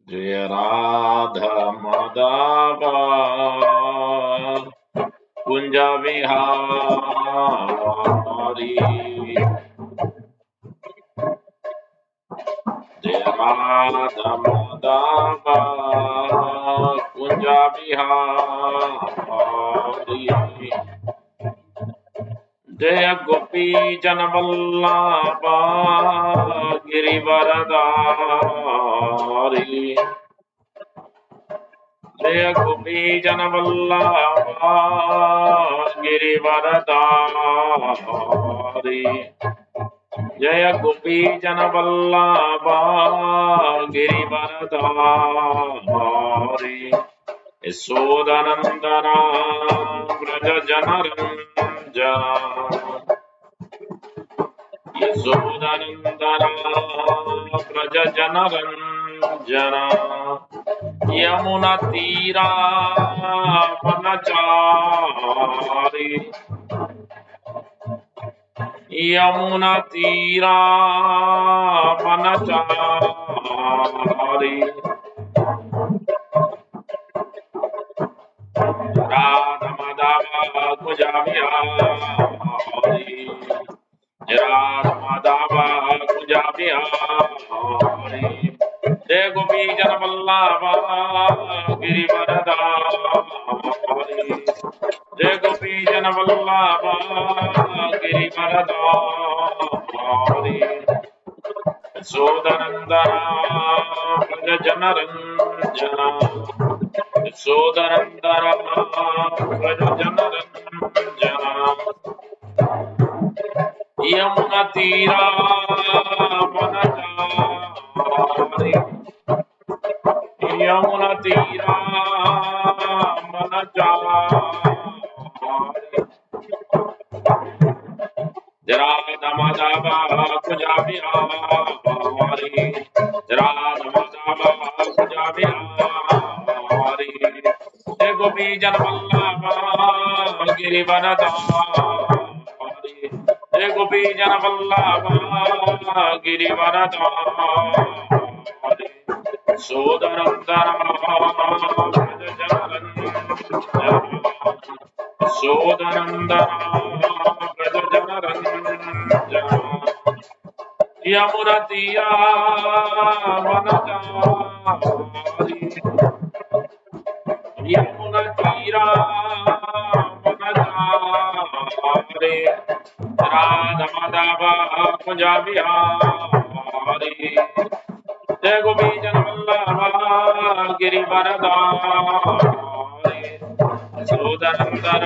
जय राधा माधव कुंज विहारी जय राधा माधव कुंज विहारी जय गोपी जन वल्लभ गिरिवरधारी जय गोपी जन वल्लभ गिरिवरधारी जय गोपी जन वल्लभ गिरिवरधारी यशोदानंदन व्रज जनरंजना यशोदानंदन व्रज जनरंजना यमुना तीरा वनचारी यमुना तीरा वनचारी राधा माधव कुंज विहारी राधा माधव कुंज विहारी जय गोपी जन वल्लभ गिरिवरधारी जय गोपी जन वल्लभ गिरिवरधारी यशोदानंदन व्रज जनरंजना यशोदानंदन व्रज जनरंजना यमुना तीरा वनचारी यमुना तीरा वनचारी राधा माधव कुंज विहारी राधा माधव कुंज विहारी जय गोपी जन वल्लभ गिरिवरधारी जय गोपी जन वल्लभ गिरिवरधारी यशोदानंदन व्रज जनरंजना यशोदानंदन व्रज जनरंजना यमुना तीरा वनचारी यमुना तीरा वनचारी राधा माधव कुंज विहारी जय गोपी जन वल्लभ गिरिवरधारी यशोदानंदन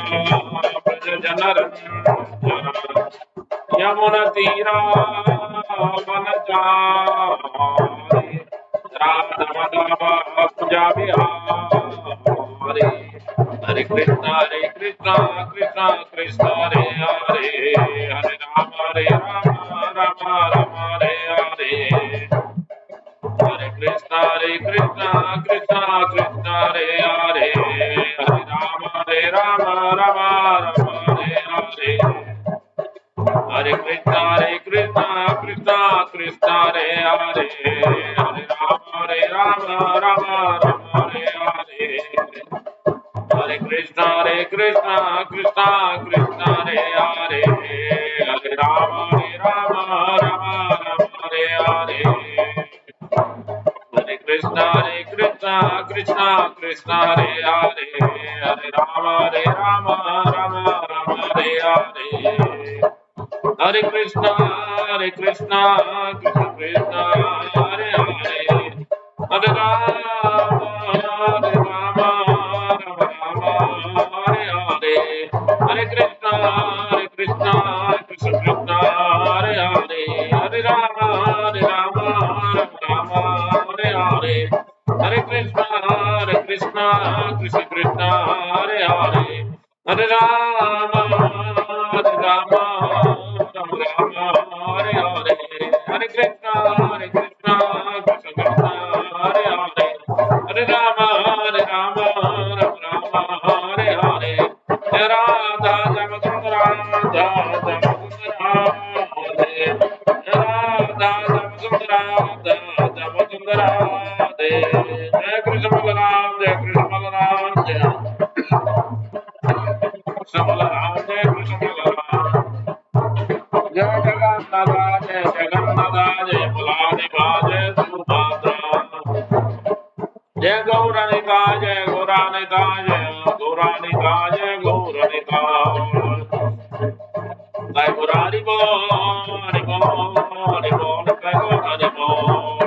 व्रज जनरंजना यमुना तीरा वनचारी राधा माधव कुंज विहारी हरे कृष्णा कृष्णा कृष्ण हरे हरे हरे राम राम राम हरे हरे हरे कृष्णा कृष्णा हरे हरे हरे राम राम राम हरे हरे हरे कृष्णा कृष्णा हरे हरे हरे राम राम हरे हरे हरे कृष्णा कृष्णा हरे हरे हरे राम राम हरे हरे हरे कृष्णा कृष्णा हरे हरे हरे राम राम हरे हरे हरे कृष्णा कृष्णा हरे हरे हरे राम राम हरे हरे हरे कृष्णा कृष्णा हरे हरे हरे राम राम हरे हरे हरे कृष्णा कृष्णा हरे हरे हरे राम राम हरे हरे हरे कृष्णा कृष्णा हरे हरे हरे राम राम हरे हरे राधा जगत राधा राधा राधा जय गौरानिताय जय गौरानिताय गौरानिताय जय गौरानिताय जय गौरानि बोल बोल बोल जय गौरानि बोल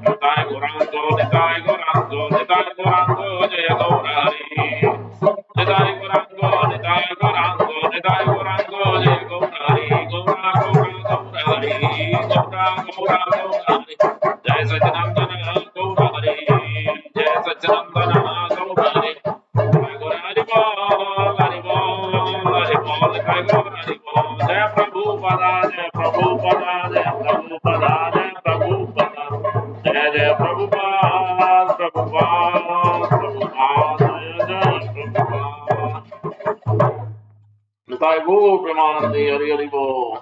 निताय गौरांगो निताय गौरांगो निताय गौरांगो जय गौरानि निताय गौरांगो निताय गौरांगो निताय गौरांगो जय गौरानि गौरा गौरा गौरानि गौरा गौरा गौरानि जय सच्चिदानंद गौरानि जय सच्चिदानंद गौरानि जय गौरानि बोल हरि बोल हरि बोल जय गौरानि बोल जय प्रभुपदा जय प्रभुपदा जय प्रभुपदा जय प्रभुपदा जय जय प्रभुपाद प्रभुपाद प्रभुपाद जय जय प्रभुपाद निताय गौर प्रेमानंदे हरि हरि बोल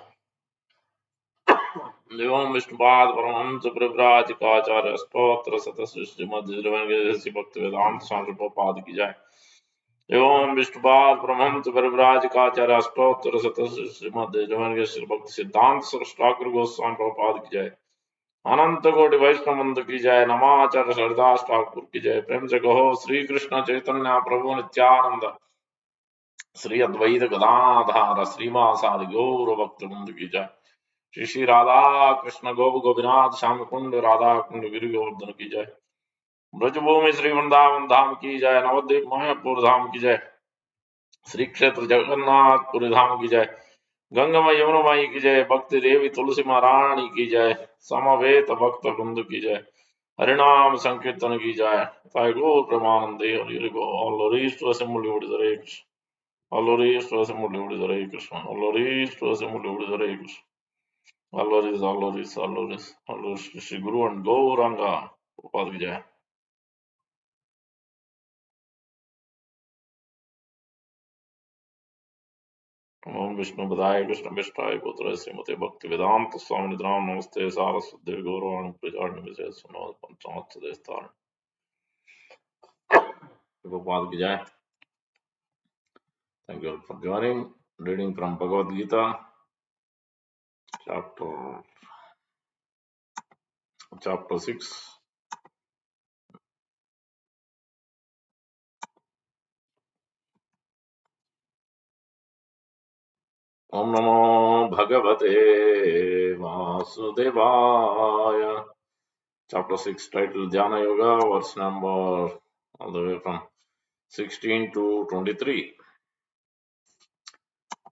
एवं विष्णुपाद परमहंस परिव्राजकाचार्य स्तोत्र शतसृष्टि मध्य भक्त वेदांत स्वामी प्रभुपाद की जय एवं विष्णुपाद परमहंस परिव्राजकाचार्य स्तोत्र शतसृष्टि मध्य भक्त सिद्धांत सरष्टाग्र गोस्वामी प्रभुपाद की जय अनंत कोटि वैष्णव वंद की जय नमाचार्य हरिदास ठाकुर की जय प्रेम से कहो श्री कृष्ण चैतन्य प्रभु नित्यानंद श्री अद्वैत गदाधर श्रीवासादि गौर भक्त वृंद की जय श्री श्री राधा कृष्ण गोप गोपीनाथ श्याम कुंड राधा कुंड गिरि गोवर्धन की जय ब्रजभूमि श्री वृंदावन धाम की जय नवद्वीप मायापुर धाम की जय श्री क्षेत्र जगन्नाथपुरी धाम की जय गंगामय यमुनामाई की जय भक्ति देवी तुलसी महारानी की जय समवेत भक्त वृंद की जय हरिनाम संकीर्तन की जय ताय गौर प्रेमानंदे हरि हरि बोल all glories to assembled Lord Hare Krishna all glories to assembled Lord Hare Krishna all glories to assembled Lord Hare Krishna all glories Shri Guru and Gauranga Prabhupada की जय ओम विष्णु पदाय कृष्ण विष्टाय पुत्र श्रीमते भक्ति वेदांत स्वामी निद्राम नमस्ते सारस्वती गौरवाणी प्रचारण विजय सुनो पंचामत देस्तार Prabhupada की जय Thank you all for joining. Reading from Bhagavad Gita, chapter 6. Om Namo Bhagavate Vasudevaya. Chapter 6, title Dhyana Yoga, verse number all the way from 16 to 23.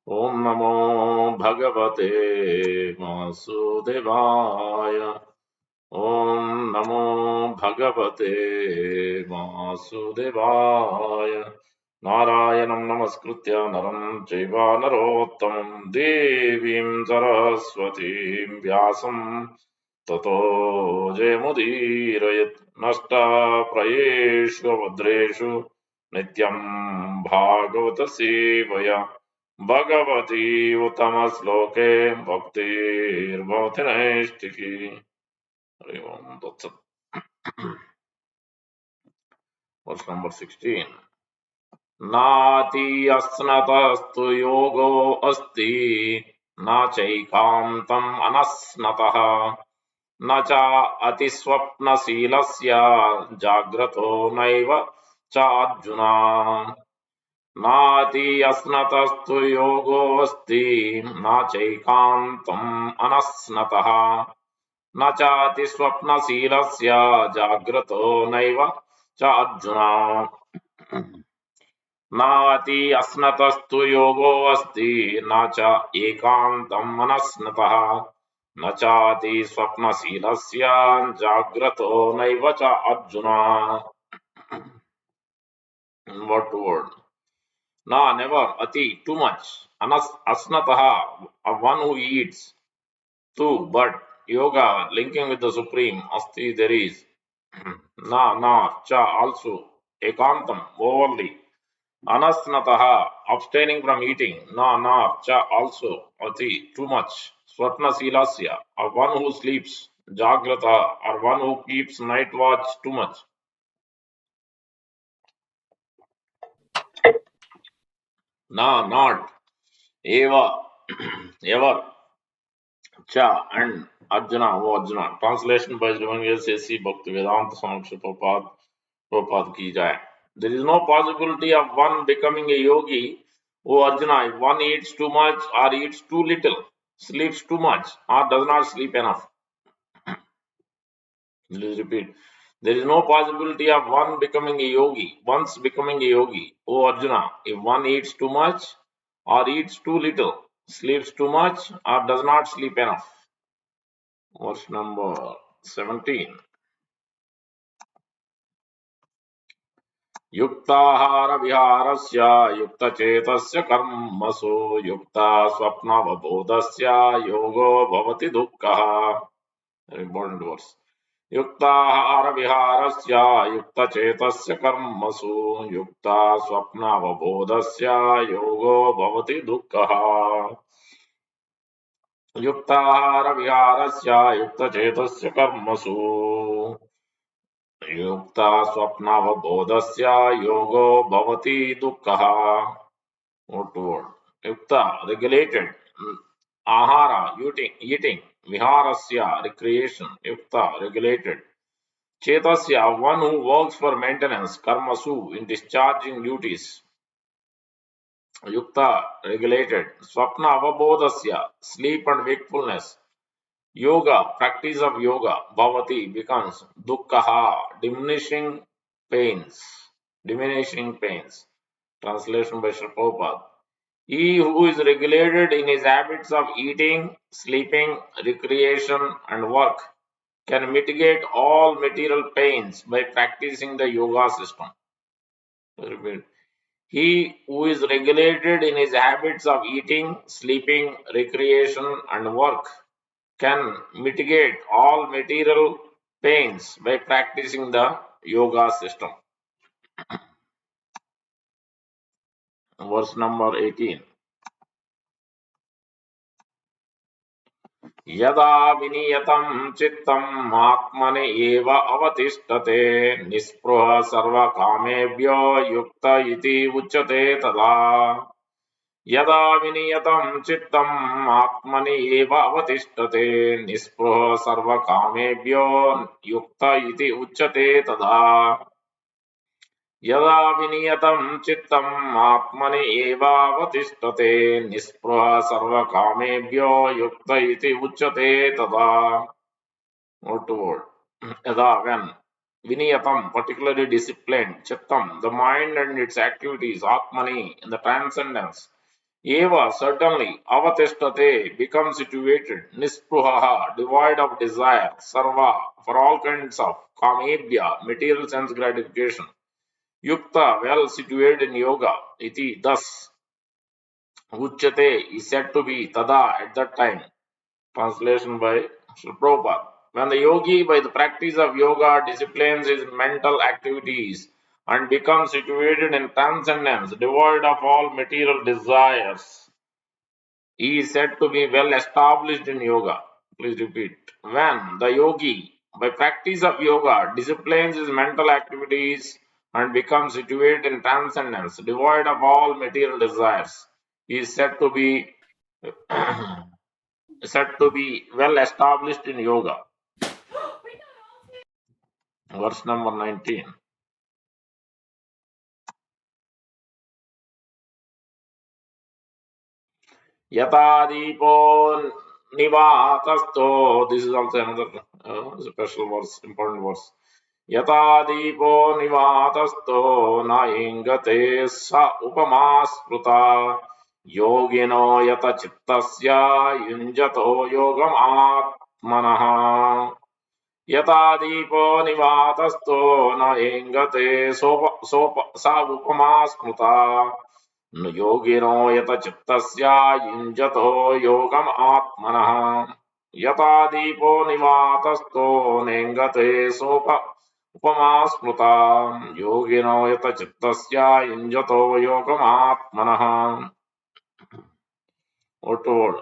Om Namo Bhagavate Vasudevaya. Om Namo Bhagavate Vasudevaya. Narayanam Namaskritya Naram Chaiva Narottamam Devim Saraswatim Vyasam Tato Jayamudhirayat Nasta Prayeshu Vadreshu Nityam Bhagavata Sevaya Bhagavati Uttamasloke Bhaktir Bhavati Naistiki Hari Om Tat Sat. Verse number 16. नाति अस्नतस्तु योगो अस्ति न चैकान्तम् अनस्नतः न च अतिस्वप्नशीलस्य जाग्रतो नैव च अर्जुन नाति अस्नतस्तु योगो अस्ति न चैकान्तम् अनस्नतः न च अतिस्वप्नशीलस्य जाग्रतो नैव च अर्जुन नाति अस्नतस्तु योगो अस्ति न च एकान्तम् मनस्नतः न चाति स्वप्नशीलस्य जाग्रतो नैव च Arjun. Word to word. No, never. Ati, too much. Asnataha, one who eats. Two, but. Yoga, linking with the Supreme. Asti, there is. Na, cha, also. Ekantam, overly. Anasnataha, abstaining from eating. Na, cha, also. Ati, too much. Swapna silasya, or one who sleeps. Jagrata, or one who keeps night watch too much. Na, not. Eva, ever. Cha, and Arjuna, oh Arjuna. Translation by Srimad C. Bhakti Vedanta Swami Prabhupada. Prabhupada ki jai. There is no possibility of one becoming a yogi, O Arjuna, if one eats too much or eats too little, sleeps too much or does not sleep enough. Please repeat. There is no possibility of one becoming a yogi, once becoming a yogi, O Arjuna, if one eats too much or eats too little, sleeps too much or does not sleep enough. Verse number 17. युक्ताहार विहारस्य युक्तचेतस्य कर्मसु युक्ता स्वप्नवबोधस्य योगो भवति दुःखः. Important verse. युक्ताहार विहारस्य युक्तचेतस्य कर्मसु युक्ता स्वप्नवबोधस्य योगो भवति दुःखः. युक्ताहार विहारस्य युक्तचेतस्य कर्मसु युक्ता स्वप्नावबोधस्य योगो भवति दुःखः. Word to word. Yukta, regulated. Ahara, eating. Viharasya, recreation. Yukta, regulated. Chetasya, one who works for maintenance. Karmasu, in discharging duties. Yukta, regulated. Swapna avabodhasya, sleep and wakefulness. Yoga, practice of yoga, bhavati becomes dukkha, diminishing pains. Diminishing pains. Translation by Sri Prabhupada. He who is regulated in his habits of eating, sleeping, recreation, and work can mitigate all material pains by practicing the yoga system. Repeat. He who is regulated in his habits of eating, sleeping, recreation, and work can mitigate all material pains by practicing the yoga system. Verse number 18. यदा विनियतं चित्तम् आत्मनि एव अवतिष्ठते निःस्पृहः सर्वकामेभ्यो युक्त इति उच्यते तदा. यदा विनियतं चित्तम् आत्मनि एव अवतिष्ठते निःस्पृहः सर्वकामेभ्यो युक्त इति उच्यते तदा. यदा विनियतं चित्तम् आत्मनि एव अवतिष्ठते निःस्पृहः सर्वकामेभ्यो युक्त इति उच्यते तदा. Word to word. Yada, when. Viniyatam, particularly disciplined. Chittam, the mind and its activities. Atmani, in the transcendence. Eva, certainly. Avatishtate, become situated. Nispruhaha, devoid of desire. Sarva, for all kinds of. Kamebhya, material sense gratification. Yukta, well situated in yoga. Iti, thus. Uchyate, is said to be. Tada, at that time. Translation by Sri Prabhupada. When the yogi, by the practice of yoga, disciplines his mental activities and becomes situated in transcendence, devoid of all material desires, he is said to be well established in yoga. Please repeat. When the yogi, by practice of yoga, disciplines his mental activities and becomes situated in transcendence, devoid of all material desires, he is said to be well established in yoga. Verse number 19. Yata Dipo Nivatasto. This is also another special verse, important verse. Yata Dipo Nivatasto na ingate sa upamas pruta yogino yata chittasya yunjato yogam atmanaha. Yata Dipo Nivatasto na ingate sa upamas pruta योगिनो यत चित्तस्य युञ्जतो योगम् आत्मनः यथा दीपो निवातस्थो नेङ्गते उपमा स्मृता योगिनो यत चित्तस्य युञ्जतो योगम् आत्मनः. Word to word.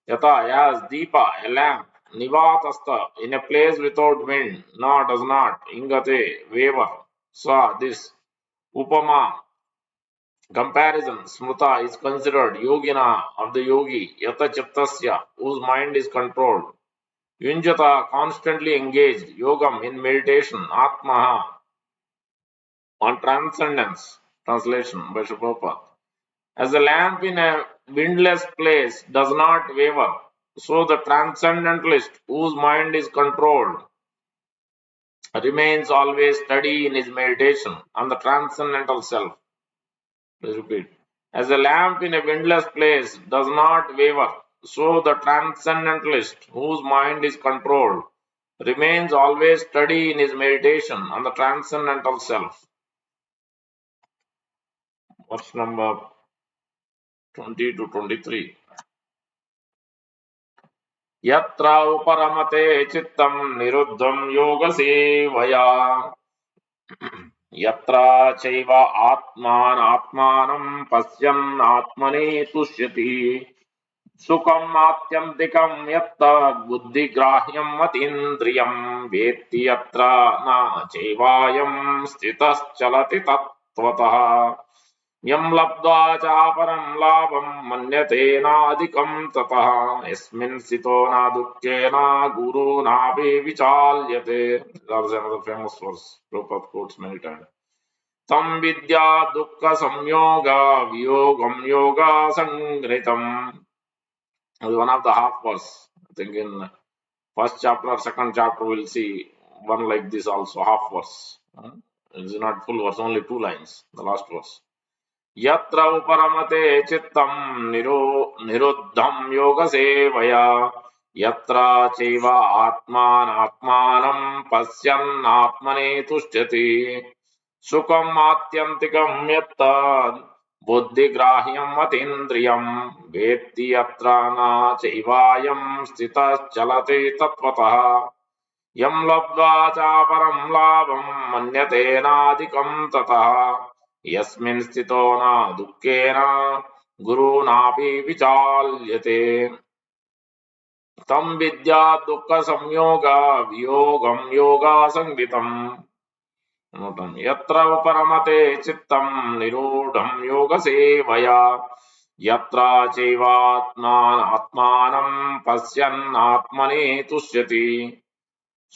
Yata, as deepa, a lamp, nivatastha, in a place without wind, na, does not, ingate, waver, sa, this, upama, comparison, smruta, is considered yogina, of the yogi, yata chittasya, whose mind is controlled, yunjata, constantly engaged, yogam, in meditation, atmaha, on transcendence. Translation by Sri Prabhupada. As a lamp in a windless place does not waver, so the transcendentalist whose mind is controlled remains always steady in his meditation on the transcendental self. Please repeat. As a lamp in a windless place does not waver, so the transcendentalist whose mind is controlled remains always steady in his meditation on the transcendental self. Verse number 20 to 23. यत्र उपरमते चित्तं निरुद्धं योगसेवया यत्र चैव आत्मानात्मानं पश्यन् आत्मने तुष्यति सुखम् आत्यन्तिकं यत्तद् बुद्धिग्राह्यं मतीन्द्रियं वेत्ति यत्र न चैवायं स्थितश्चलति तत्त्वतः यं लब्ध्वा चापरं लाभं मन्यतेनाधिकं ततः यस्मिन् स्थितो न दुःखेन गुरुनापि विचाल्यते. That is another famous verse. Prabhupada quotes many times. Tam vidya dukkha samyoga viyogam yoga sangritam. One of the half verse. I think in first chapter or second chapter we'll see one like this also, half verse. It is not full verse, only 2 lines, the last verse. यत्र उपरमते चित्तं निरुद्धं योगसेवया यत्र चैव आत्मानात्मानं पश्यन् आत्मने तुष्यति सुखम् आत्यन्तिकं यत्तद् बुद्धिग्राह्यं मतीन्द्रियं वेत्ति यत्र न चैवायं स्थितश्चलति तत्त्वतः यं लब्ध्वा चापरं लाभं मन्यतेनाधिकं ततः यस्मिन् स्थितो न दुःखेन गुरुनापि विचाल्यते तं विद्या दुःखसंयोग वियोगं योगासंवितम् यत्र उपरमते चित्तं निरूढं योगसेवया यत्र चैवात्मानं पश्यन् आत्मने तुष्यति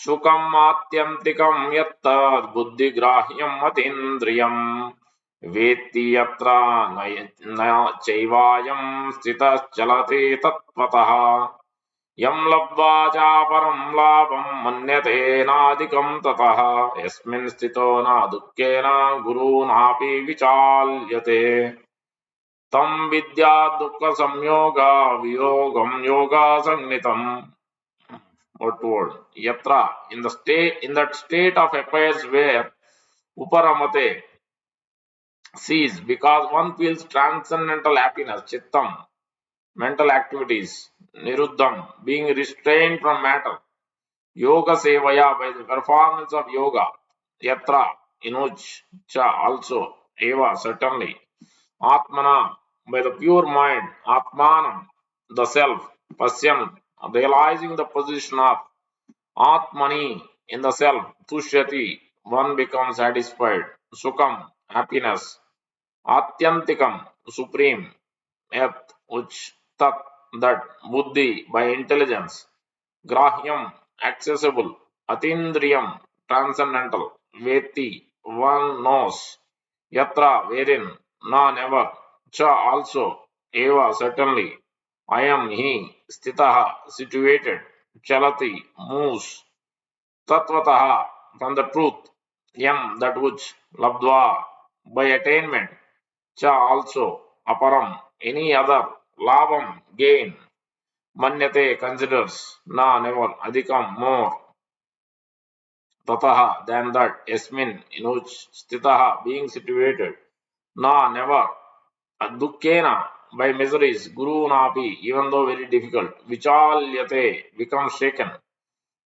सुखम् आत्यन्तिकं यत्तद् बुद्धिग्राह्यं मतीन्द्रियं वेत्ति यत्र न चैवायं स्थितश्चलति तत्त्वतः यं लब्ध्वा चापरं लाभं मन्यतेनाधिकं ततः यस्मिन् स्थितो न दुःखेन गुरुनापि विचाल्यते तं विद्या दुःखसंयोग वियोगं योगासंज्ञितम्. Word to word. Yatra, in that state of affairs where uparamate sees, because one feels transcendental happiness, chittam, mental activities, niruddham, being restrained from matter, yoga sevaya, by the performance of yoga, yatra, in which, cha, also, eva, certainly, atmana, by the pure mind, atmanam, the self, pasyan, realizing the position of Atmani, in the self, Tushyati, one becomes satisfied, Sukham, happiness, Atyantikam, supreme, Yat, which, Tat, that, Buddhi, by intelligence, Grahyam, accessible, Atindriyam, transcendental, Veti, one knows, Yatra, wherein, Na, never, Cha, also, Eva, certainly, I am he, Stitaha, situated, Chalati, moves, Tatvataha, from the truth, yam, that which, labdva, by attainment, cha, also, aparam, any other, labam, gain, manyate, considers, na, never, adhikam, more, tataha, than that, yasmin, in which, stitaha, being situated, na, never, dukkena, by miseries, guru napi, even though very difficult, vichalyate, becomes shaken,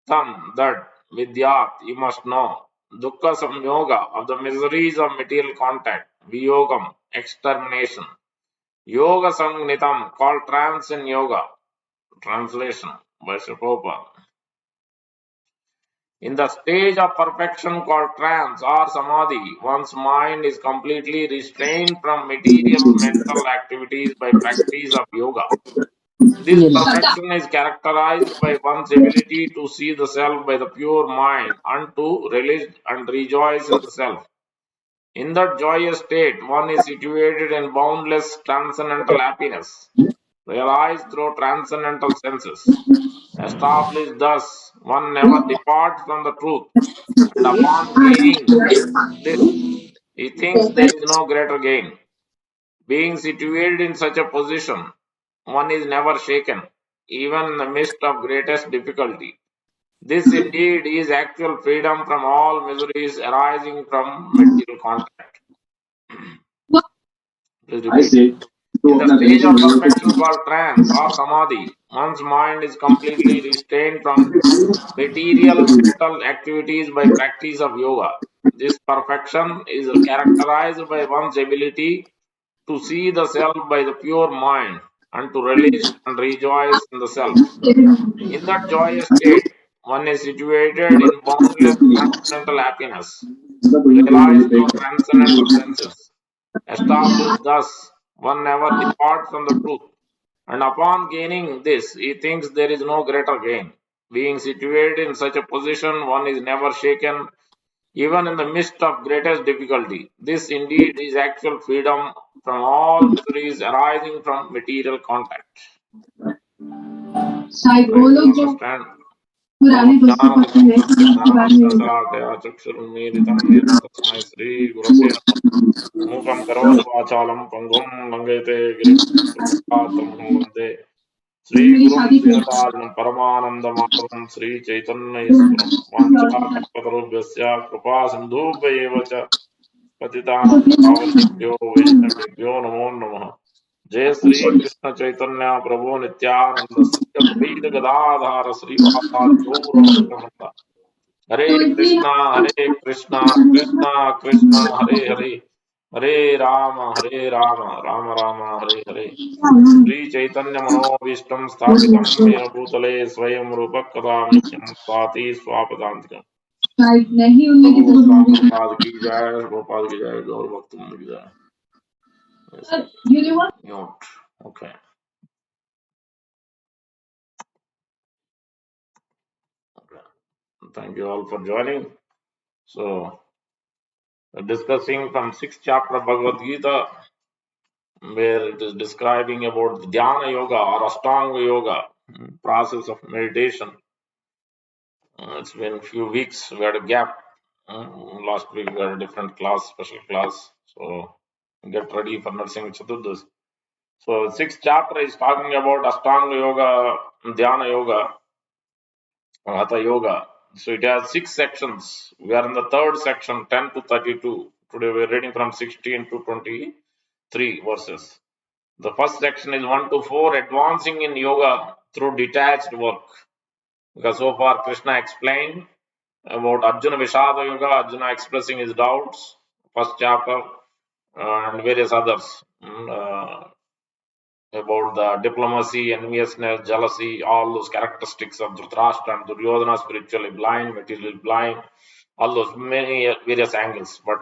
tam, that, vidyat, you must know, dukkha samyoga, of the miseries of material contact, viyogam, extermination, yoga samnitam, called trance in yoga, translation by Sri Prabhupada. In the stage of perfection called trance or samadhi, one's mind is completely restrained from material mental activities by practice of yoga. This perfection is characterized by one's ability to see the self by the pure mind and to relish and rejoice in the self. In that joyous state, one is situated in boundless transcendental happiness, realized through transcendental senses. Established thus, one never departs from the truth, and upon gaining this, he thinks there is no greater gain. Being situated in such a position, one is never shaken, even in the midst of greatest difficulty. This indeed is actual freedom from all miseries arising from material contact. Please I repeat. say, In तो the अपना stage connection of नहीं perfection called trance or samadhi, one's mind is completely restrained from material mental activities by practice of yoga. This perfection is characterized by one's ability to see the self by the pure mind and to relish and rejoice in the self. In that joyous state, one is situated in boundless transcendental happiness, मतलब कोई ना कोई realized मुझे पे through transcendental senses. Established thus, one never departs from the truth, and upon gaining this, he thinks there is no greater gain. Being situated in such a position, one is never shaken, even in the midst of greatest difficulty. This indeed is actual freedom from all miseries arising from material contact. Try to understand. पुराने दोस्तों को सुने थे उसके बारे में ज्ञानञ्जनशलाकया चक्षुरुन्मीलितं येन तस्मै श्रीगुरवे नमः। मूकं करोति वाचालं पङ्गुं लङ्घयते गिरिं यत्कृपातमहं वन्दे मेरी श्रीगुरुं शादी पे दीनतारिणं परमानन्दमाधवं श्रीचैतन्यईश्वरं वाञ्छाकल्पतरुभ्यस्य कृपासिन्धुभ्य एव च पतितानां पावनेभ्यो वैष्णवेभ्यो नमो नमः। जय श्री कृष्ण चैतन्य प्रभु नित्यानंद श्री अद्वैत गदाधार श्रीवासादि गौर भक्तवृंद। हरे कृष्णा कृष्णा कृष्णा हरे हरे, हरे राम राम राम हरे हरे। श्री चैतन्य मनोभीष्टं स्थापितं येन भूतले स्वयं रूप कदा मह्यं ददाति स्वापदान्तिकम्। नहीं उनने की प्रभु तरफ मूवी गोपाल की जय, गोपाल की जय, गौर भक्तों की जय। Mute. Okay. Okay. Thank you all for joining. So, discussing from 6th chapter of Bhagavad Gita, where it is describing about the Dhyana Yoga or Astanga Yoga, process of meditation. It's been a few weeks, we had a gap. Last week we had a different class, special class. So, get ready for Nursing Chaturdas. So, 6th chapter is talking about Astanga Yoga, Dhyana Yoga, Hatha Yoga. So it has 6 sections. We are in the third section, 10 to 32. Today we are reading from 16 to 23 verses. The first section is 1 to 4, advancing in yoga through detached work. Because so far Krishna explained about Arjuna Vishada Yoga, Arjuna expressing his doubts, first chapter, and various others. About the diplomacy, enviousness, jealousy, all those characteristics of Dhritarashtra and Duryodhana, spiritually blind, materially blind, all those many various angles. But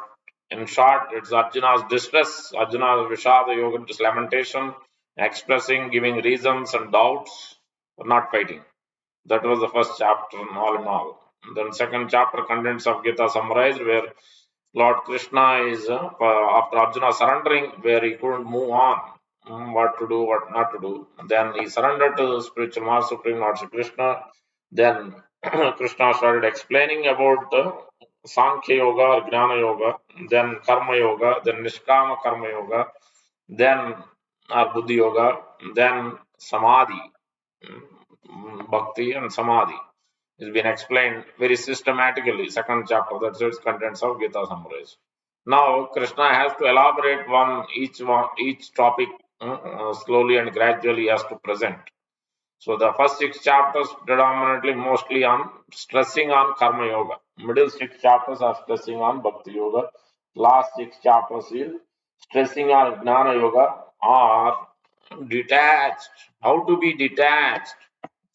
in short, it's Arjuna's distress, Arjuna's Vishada Yoga, this lamentation, expressing, giving reasons and doubts for not fighting. That was the first chapter, all in all. And then second chapter, contents of Gita summarized, where Lord Krishna is after Arjuna surrendering, where he couldn't move on, what to do, what not to do. Then he surrendered to the spiritual master, Supreme Lord Shri Krishna. Then Krishna started explaining about the Sankhya Yoga or Jnana Yoga, then Karma Yoga, then Nishkama Karma Yoga, then our Buddhi Yoga, then Samadhi, Bhakti and Samadhi. It's been explained very systematically. Second chapter, that's its contents of Gita summarized. Now Krishna has to elaborate each topic slowly and gradually has to present. So the first 6 chapters predominantly mostly on stressing on Karma Yoga. Middle 6 chapters are stressing on Bhakti Yoga. Last 6 chapters is stressing on Jnana Yoga or detached. How to be detached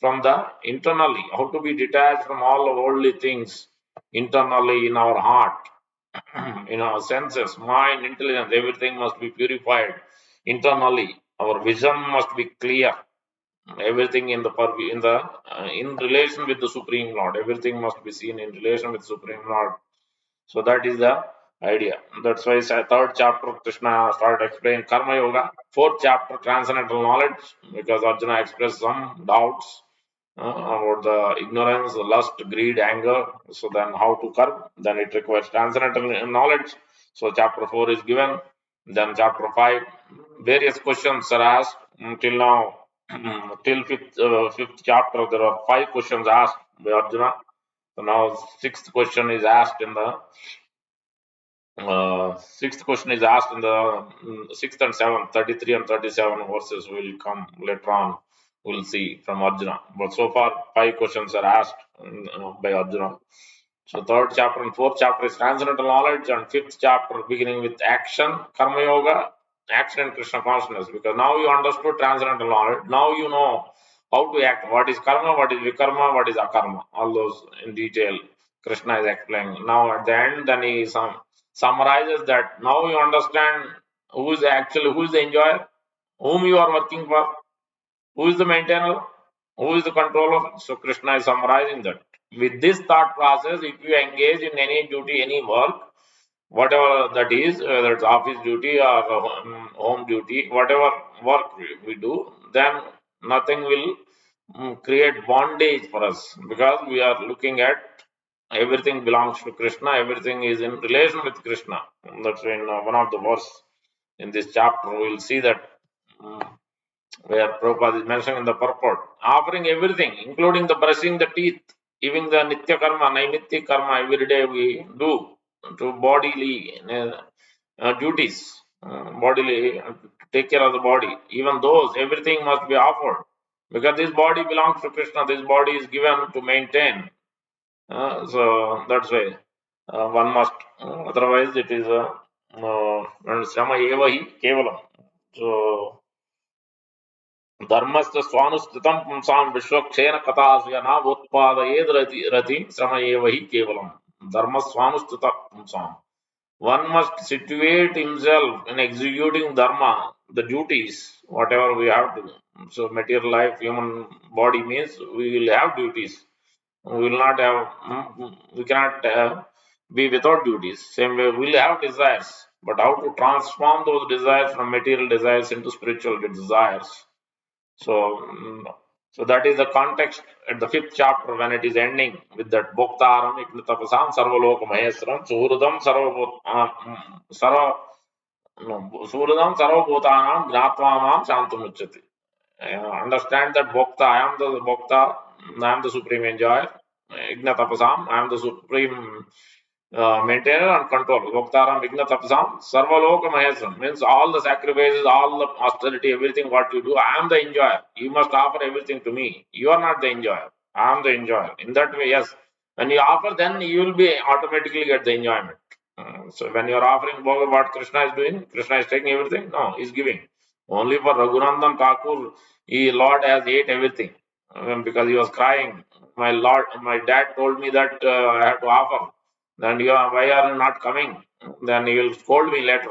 from the internally. How to be detached from all the worldly things internally in our heart, in our senses, mind, intelligence. Everything must be purified internally. Our vision must be clear, everything in in relation with the Supreme Lord. Everything must be seen in relation with Supreme Lord. So that is the idea. That's why third chapter Krishna started explaining Karma Yoga. Fourth chapter Transcendental Knowledge, because Arjuna expressed some doubts about the ignorance, the lust, greed, anger. So then how to curb? Then it requires transcendental knowledge. So chapter 4 is given. Then chapter 5, various questions are asked. Till now, till fifth chapter, there are 5 questions asked by Arjuna. So now sixth question is asked in the sixth question is asked in the sixth and seventh, 33 and 37 verses will come later on. We'll see from Arjuna. But so far, 5 questions are asked by Arjuna. So third chapter and fourth chapter is transcendental knowledge, and fifth chapter beginning with action, karma yoga, action and Krishna consciousness. Because now you understood transcendental knowledge. Now you know how to act. What is karma? What is vikarma? What is akarma? All those in detail. Krishna is explaining. Now at the end, then he summarizes that. Now you understand who is the enjoyer, whom you are working for, who is the maintainer, who is the controller. So Krishna is summarizing that. With this thought process, if you engage in any duty, any work, whatever that is, whether it's office duty or home duty, whatever work we do, then nothing will create bondage for us, because we are looking at everything belongs to Krishna, everything is in relation with Krishna. That's in one of the verse in this chapter. We will see that where Prabhupada is mentioning in the purport, offering everything, including the brushing the teeth, even the nitya karma, naimitya karma, every day we do to bodily duties, bodily take care of the body. Even those, everything must be offered, because this body belongs to Krishna. This body is given to maintain. So that's why one must. Otherwise, it is Sama eva hi kevalam. So धर्मस्य स्वानुस्थितं पुंसां विश्वक्षेण कथासु नावोत्पादयेद रति श्रम एव हि केवलम धर्म स्वानुस्थित पुंसां. One must situate himself in executing dharma, the duties, whatever we have to. So material life, human body means we will have duties. We will not have, we cannot be without duties. Same way, we will have desires, but how to transform those desires from material desires into spiritual desires. So, so that is the context at the fifth chapter when it is ending with that Bhoktaram Iknitapasam Sarvaloka Maheswaram Suhridam Suhridam Sarvabhutanam Gnatvam Shantamuchati. Understand that Bhokta, I am the Bhokta, I am the supreme enjoyer. Ignatapasam, I am the supreme maintainer and controller. Bhoktaram Ignatapasam Sarvaloka Maheswaram means all the sacrifices, all the austerity, everything what you do, I am the enjoyer. You must offer everything to me. You are not the enjoyer. I am the enjoyer. In that way, yes. When you offer, then you will be automatically get the enjoyment. So when you are offering Bhoga, what Krishna is doing, Krishna is taking everything? No, he is giving. Only for Raghunandan Thakur, Lord has ate everything because he was crying. My Lord, my dad told me that I have to offer. Then why are you not coming? Then he will scold me later.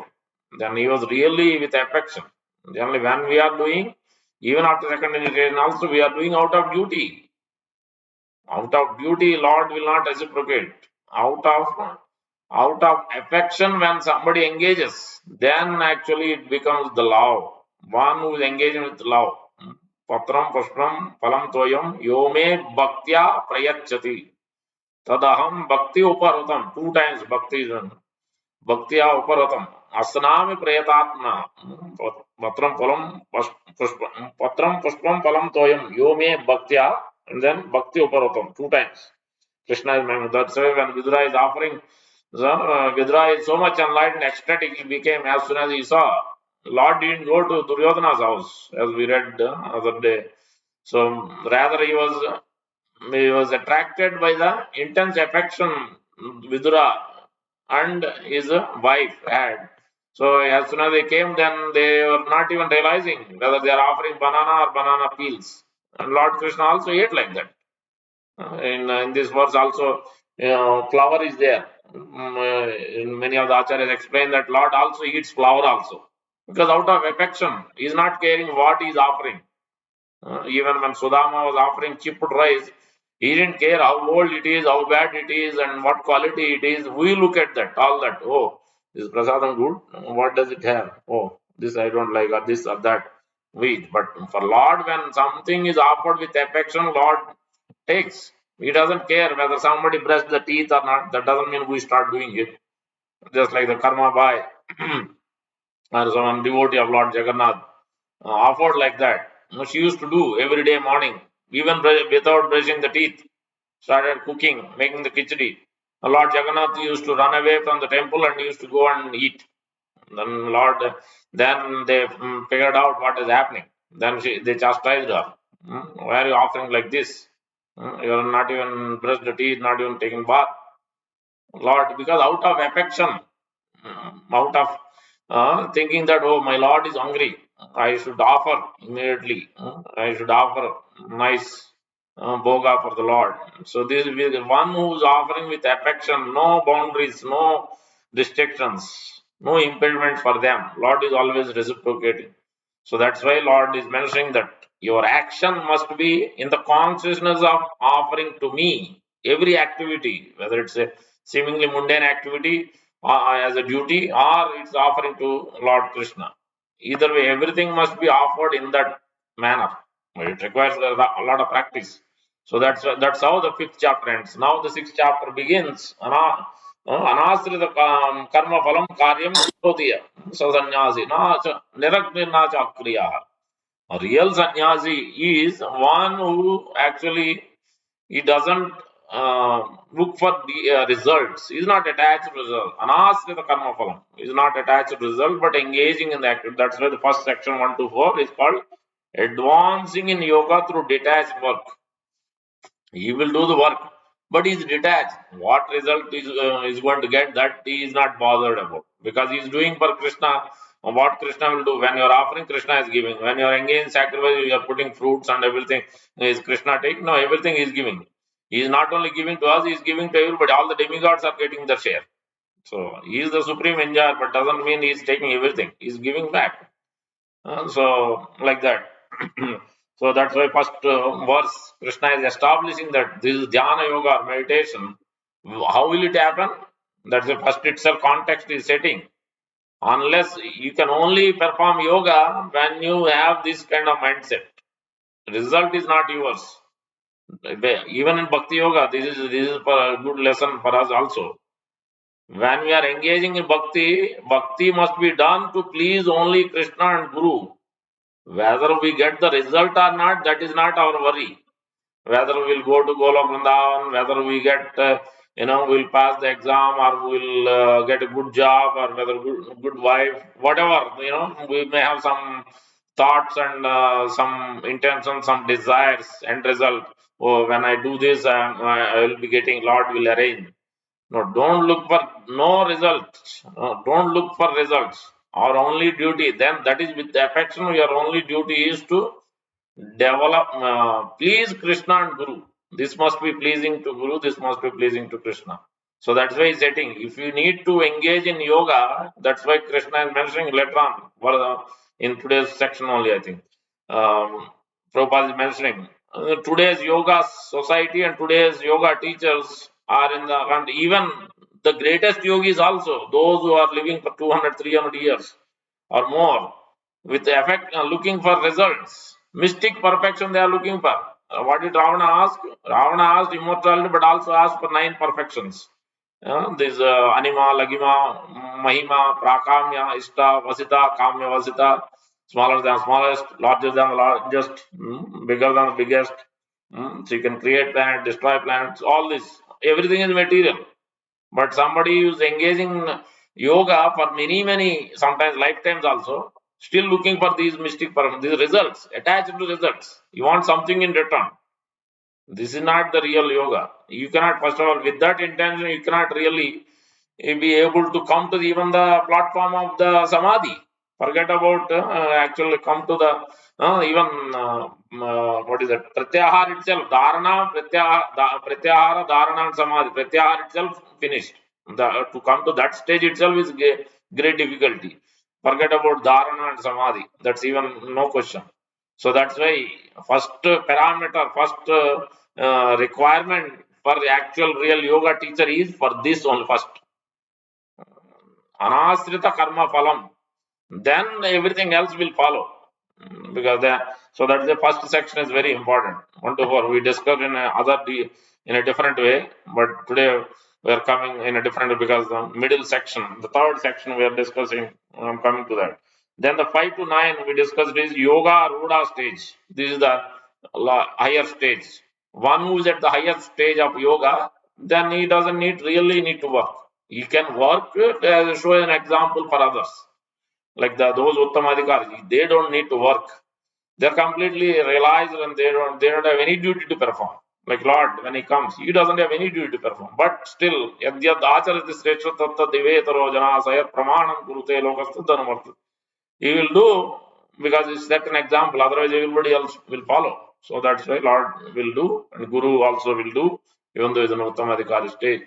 Then he was really with affection. Only when we are doing, even after second initiation also, we are doing out of duty. Out of duty, Lord will not reciprocate. Out of affection, when somebody engages, then actually it becomes the love. One who is engaging with love. Patram pushpam phalam toyam yome bhaktya prayachati. Tadaham bhakti uparutam. 2 times bhakti is done. Bhaktya uparutam. Asnami prayatatma. Patram pushpam phalam toyam yome bhaktya. And then bhakti uparutam. 2 times. Krishna is mentioned. That's why when Vidura is offering, Vidura is so much enlightened, ecstatic, he became as soon as he saw. Lord didn't go to Duryodhana's house, as we read the other day. So rather he was attracted by the intense affection Vidura and his wife had. So as soon as they came, then they were not even realizing whether they are offering banana or banana peels. And Lord Krishna also ate like that. In this verse also, flower is there. In many of the acharyas explain that Lord also eats flower also, because out of affection, he is not caring what he is offering. Even when Sudama was offering chipped rice, He didn't care how old it is, how bad it is, and what quality it is. We look at that, all that. Oh, is prasadam good? What does it have? Oh, this I don't like, or this or that. We eat. But for Lord, when something is offered with affection, Lord takes. He doesn't care whether somebody brushed the teeth or not. That doesn't mean we start doing it. Just like the karma by or some devotee of Lord Jagannath offered like that. She used to do every day morning, even without brushing the teeth. Started cooking, making the khichdi. Lord Jagannath used to run away from the temple and used to go and eat. Then they figured out what is happening. Then they chastised her. Why are you offering like this? You are not even brushed the teeth, not even taking bath. Lord, because out of affection, out of thinking that, oh, my Lord is hungry, I should offer immediately. I should offer nice boga for the Lord. So this is the one who is offering with affection, no boundaries, no restrictions, no impediment for them. Lord is always reciprocating. So that's why Lord is mentioning that your action must be in the consciousness of offering to me every activity, whether it's a seemingly mundane activity as a duty or it's offering to Lord Krishna. Either way, everything must be offered in that manner. It requires a lot of practice. So that's how the fifth chapter ends. Now the sixth chapter begins. Anasrita karma phalam karyam karodiya. So sannyasi na niragna cha kriya. A real sannyasi is one who actually he doesn't look for the results. He is not attached to result. Anasrita karma phalam. He is not attached to result, but engaging in the activity. That's why the first section 1 to 4 is called advancing in yoga through detached work. He will do the work, but he's detached. What result is going to get, that he is not bothered about, because he is doing for Krishna. What Krishna will do when you are offering, Krishna is giving. When you are engaged in sacrifice, you are putting fruits and everything. Is Krishna taking? No, everything he is giving. He is not only giving to us, he is giving to everybody. All the demigods are getting their share. So he is the supreme enjoyer, but doesn't mean he is taking everything. He is giving back. So like that. So that's why first verse Krishna is establishing that this is dhyana yoga or meditation. How will it happen? That's the first itself context is setting. Unless you can only perform yoga when you have this kind of mindset. Result is not yours. Even in bhakti yoga, this is for a good lesson for us also. When we are engaging in bhakti, bhakti must be done to please only Krishna and Guru. Whether we get the result or not, that is not our worry. Whether we'll go to Golok Vrindavan, whether we get, we'll pass the exam or we'll get a good job or whether good wife, whatever, we may have some thoughts and some intentions, some desires, end result. Oh, when I do this, I will be getting, Lord will arrange. No, don't look for no results. No, don't look for results. Our only duty, then that is with affection, your only duty is to develop, please Krishna and Guru. This must be pleasing to Guru, this must be pleasing to Krishna. So that's why he's setting. If you need to engage in yoga, that's why Krishna is mentioning later on, in today's section only, I think. Prabhupada is mentioning. Today's yoga society and today's yoga teachers are and even the greatest yogis also, those who are living for 200, 300 years or more, with effect, looking for results. Mystic perfection they are looking for. What did Ravana ask? Ravana asked immortality, but also asked for 9 perfections. This anima, lagima, mahima, prakamya, ishta, vasita, kamya, vasita, smaller than smallest, larger than the largest, bigger than the biggest. So you can create planets, destroy planets, all this. Everything is material. But somebody who is engaging yoga for many, sometimes lifetimes also, still looking for these mystic these results, attached to results. You want something in return. This is not the real yoga. You cannot, first of all, with that intention, you cannot really be able to come to even the platform of the samadhi. Forget about actually come to the what is it? Pratyahara itself, dharana, pratyahara, dharana, and samadhi. Pratyahara itself finished. To come to that stage itself is great difficulty. Forget about dharana and samadhi. That's even no question. So that's why first parameter, first requirement for the actual real yoga teacher is for this only first. Anasrita karma phalam. Then everything else will follow. Because so that's the first section is very important. 1 to 4 we discussed in a different way, but today we are coming in a different way because the middle section, the third section we are discussing. I'm coming to that. Then the 5 to 9 we discussed is yoga ruda stage. This is the higher stage. One who is at the higher stage of yoga, then he doesn't really need to work. He can work show an example for others. Like those Uttamadhikaris, they don't need to work. They're completely realized and they don't have any duty to perform. Like Lord, when he comes, he doesn't have any duty to perform. But still, yadyad acharati sreshta tatta divetaro jana sayat pramanam kurute lokastuddhanamart. He will do because it's set an example, otherwise everybody else will follow. So that's why Lord will do and Guru also will do, even though it's an Uttamadhikari stage.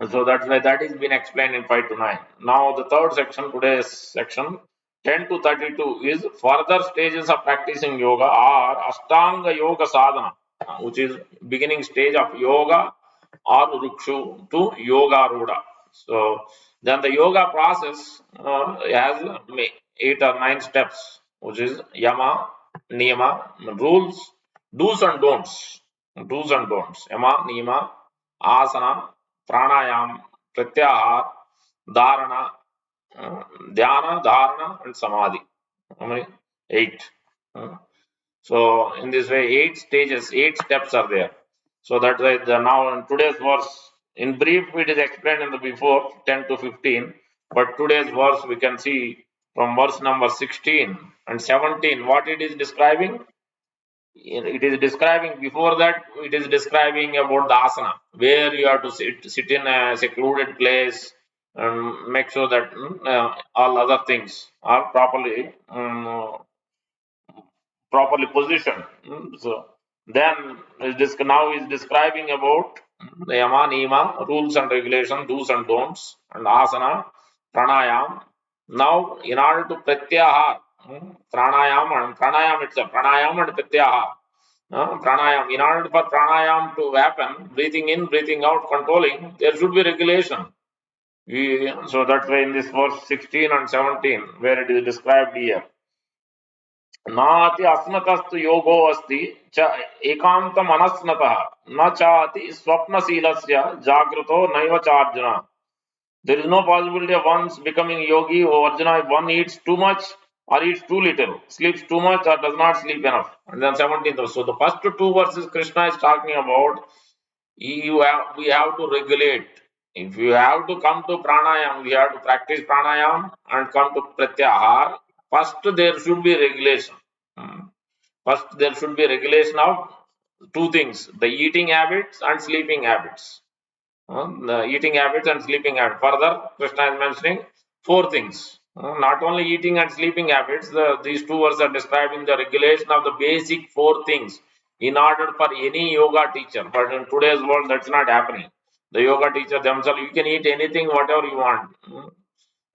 So that's why that is been explained in 5 to 9. Now the third section, today's section, 10 to 32 is further stages of practicing yoga or Astanga Yoga Sadhana, which is beginning stage of yoga or Rukshu to Yoga Ruda. So then the yoga process has 8 or 9 steps, which is Yama, Niyama, rules, do's and don'ts. Do's and don'ts. Yama, Niyama, Asana, Pranayam, Pratyahara, Dharana, Dhyana, Dharana, and Samadhi. How many? 8. So in this way, 8 stages, 8 steps are there. So that's why now in today's verse, in brief, it is explained in the before 10 to 15. But today's verse we can see from verse number 16 and 17 what it is describing. It is describing before that, it is describing about the asana, where you have to sit in a secluded place and make sure that all other things are properly positioned. So then now is describing about the yama, niyama, rules and regulations, do's and don'ts, and asana, pranayam. Now, in order to pratyahara, pranayam itself, pranayam and pratyahara. Pranayam. In order for pranayam to happen, breathing in, breathing out, controlling, there should be regulation. So that's why in this verse 16 and 17, where it is described here. नाति अस्नतस्तु योगो अस्ति च एकांतम अनस्नतः न चाति स्वप्नशीलस्य जागृतो नैव चार्जुन. There is no possibility of one's becoming yogi or Arjuna if one eats too much or eats too little, sleeps too much or does not sleep enough. And then 17th. So the first two verses Krishna is talking about, we have to regulate. If you have to come to pranayam, we have to practice pranayam and come to pratyahara. First there should be regulation. First there should be regulation of two things: the eating habits and sleeping habits. The eating habits and sleeping habits. Further, Krishna is mentioning 4 things. Not only eating and sleeping habits, these 2 verses are describing the regulation of the basic 4 things in order for any yoga teacher. But in today's world, that's not happening. The yoga teacher themselves, you can eat anything, whatever you want.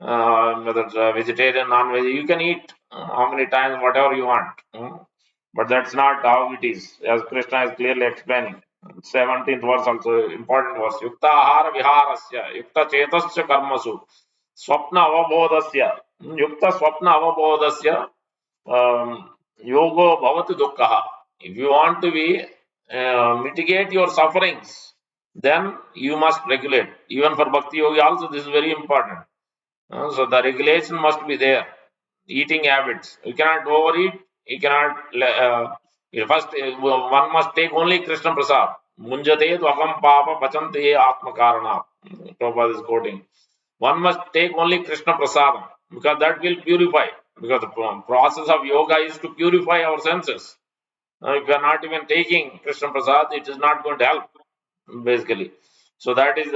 Whether it's vegetarian, non-veg, you can eat how many times, whatever you want. But that's not how it is, as Krishna is clearly explaining. 17th verse also important verse. Yukta ahara viharasya, yukta chetasya karmasu, swapna avabodhasya, yukta swapna avabodhasya, yogo bhavati dukkha. If you want to be mitigate your sufferings, then you must regulate. Even for bhakti yogi also, this is very important. So the regulation must be there. Eating habits. You cannot overeat. You cannot. First, one must take only Krishna Prasad. Munjate tvakam papa pachante atma karana. Prabhupada is quoting. One must take only Krishna Prasad because that will purify. Because the process of yoga is to purify our senses. If you are not even taking Krishna Prasad, it is not going to help, basically. So that is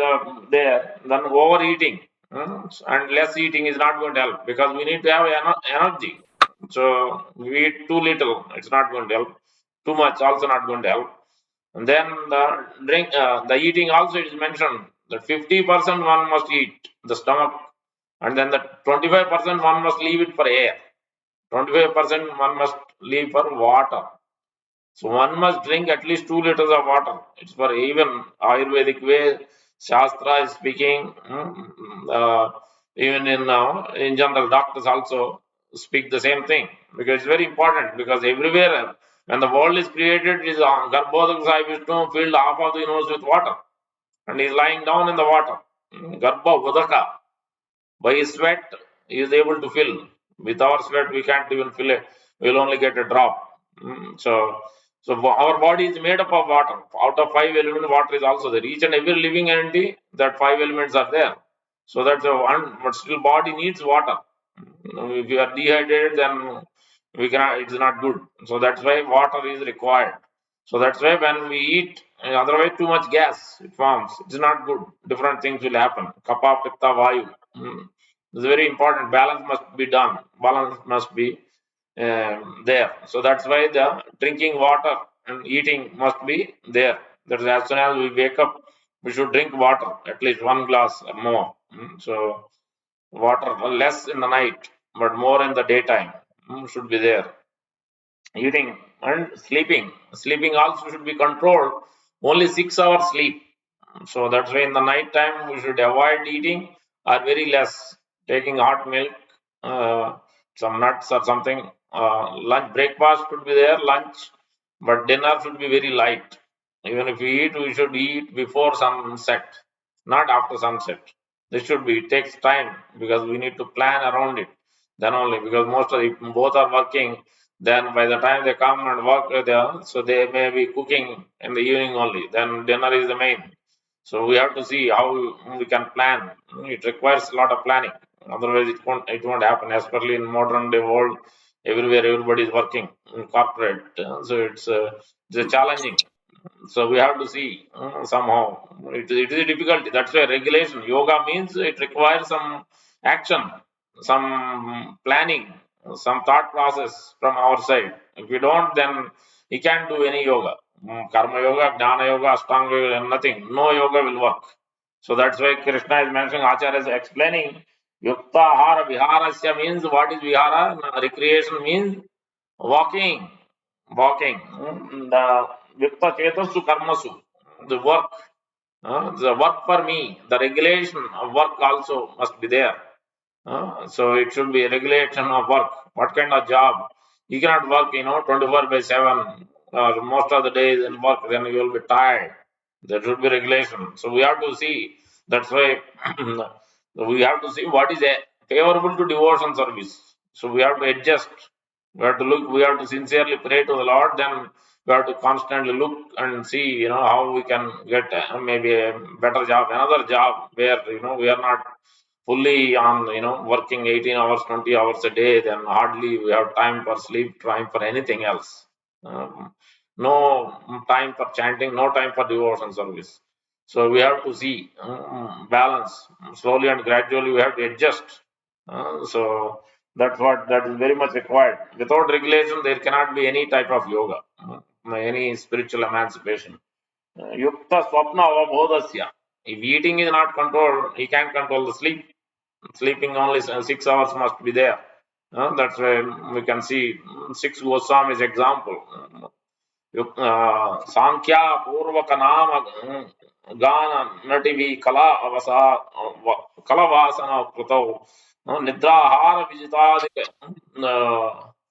there. Then overeating and less eating is not going to help because we need to have energy. So we eat too little, it's not going to help. Too much also not going to help. And then the eating also is mentioned that 50% one must eat the stomach, and then the 25% one must leave it for air. 25% one must leave for water. So one must drink at least 2 liters of water. It's for even Ayurvedic way. Shastra is speaking. Even in general, doctors also speak the same thing because it's very important. Because everywhere when the world is created, is Garbhodak Sai Vishnu filled half of the universe with water, and he's lying down in the water. Garbha Vadaka. By his sweat, he is able to fill. With our sweat, we can't even fill it. We'll only get a drop. So our body is made up of water. Out of 5 elements, water is also there. Each and every living entity, that 5 elements are there. So that's the one, but still body needs water. If you are dehydrated, then we cannot. It's not good. So that's why water is required. So that's why when we eat, otherwise too much gas it forms. It's not good. Different things will happen. Kapha, pitta, vayu. It's very important. Balance must be done. Balance must be there. So that's why the drinking water and eating must be there. That's as soon as we wake up, we should drink water, at least 1 glass or more. So water less in the night, but more in the daytime should be there. Eating and sleeping. Sleeping also should be controlled. Only 6 hours sleep. So that's why in the night time we should avoid eating or very less. Taking hot milk, some nuts or something. Lunch breakfast should be there, lunch, but dinner should be very light. Even if we eat, we should eat before sunset, not after sunset. This should be. It takes time because we need to plan around it. Then only because most of the both are working. Then by the time they come and work there, so they may be cooking in the evening only. Then dinner is the main. So we have to see how we can plan. It requires a lot of planning. Otherwise, it won't happen. Especially in modern day world, everywhere everybody is working in corporate. So it's challenging. So we have to see somehow. It is a difficulty. That's why regulation. Yoga means it requires some action, some planning, some thought process from our side. If we don't, then we can't do any yoga. Karma yoga, Jnana yoga, Astanga yoga, nothing. No yoga will work. So that's why Krishna is mentioning, Acharya is explaining, Yukta Ahara Viharasya means what is Vihara? Recreation means walking. Walking. The Yukta Chetasu Karmasu. The work for me, the regulation of work also must be there. So it should be a regulation of work. What kind of job? You cannot work, 24/7 most of the days in work, then you will be tired. There should be regulation. So we have to see. That's why we have to see what is favorable to devotion service. So we have to adjust. We have to look. We have to sincerely pray to the Lord. Then we have to constantly look and see, how we can get maybe a better job, another job where we are not fully on working 18 hours 20 hours a day, then hardly we have time for sleep, time for anything else. No time for chanting, no time for devotion service. So we have to see balance. Slowly and gradually we have to adjust. So that is very much required. Without regulation there cannot be any type of yoga, any spiritual emancipation. Yukta swapna avabodhasya. If eating is not controlled, he can't control the sleep. Sleeping only 6 hours must be there. That's why we can see six Goswami's example. Sankhya Purvaka Nama Gana Nativi Kala Avasa Kalavasana Krutau Nidrahara Vijitadika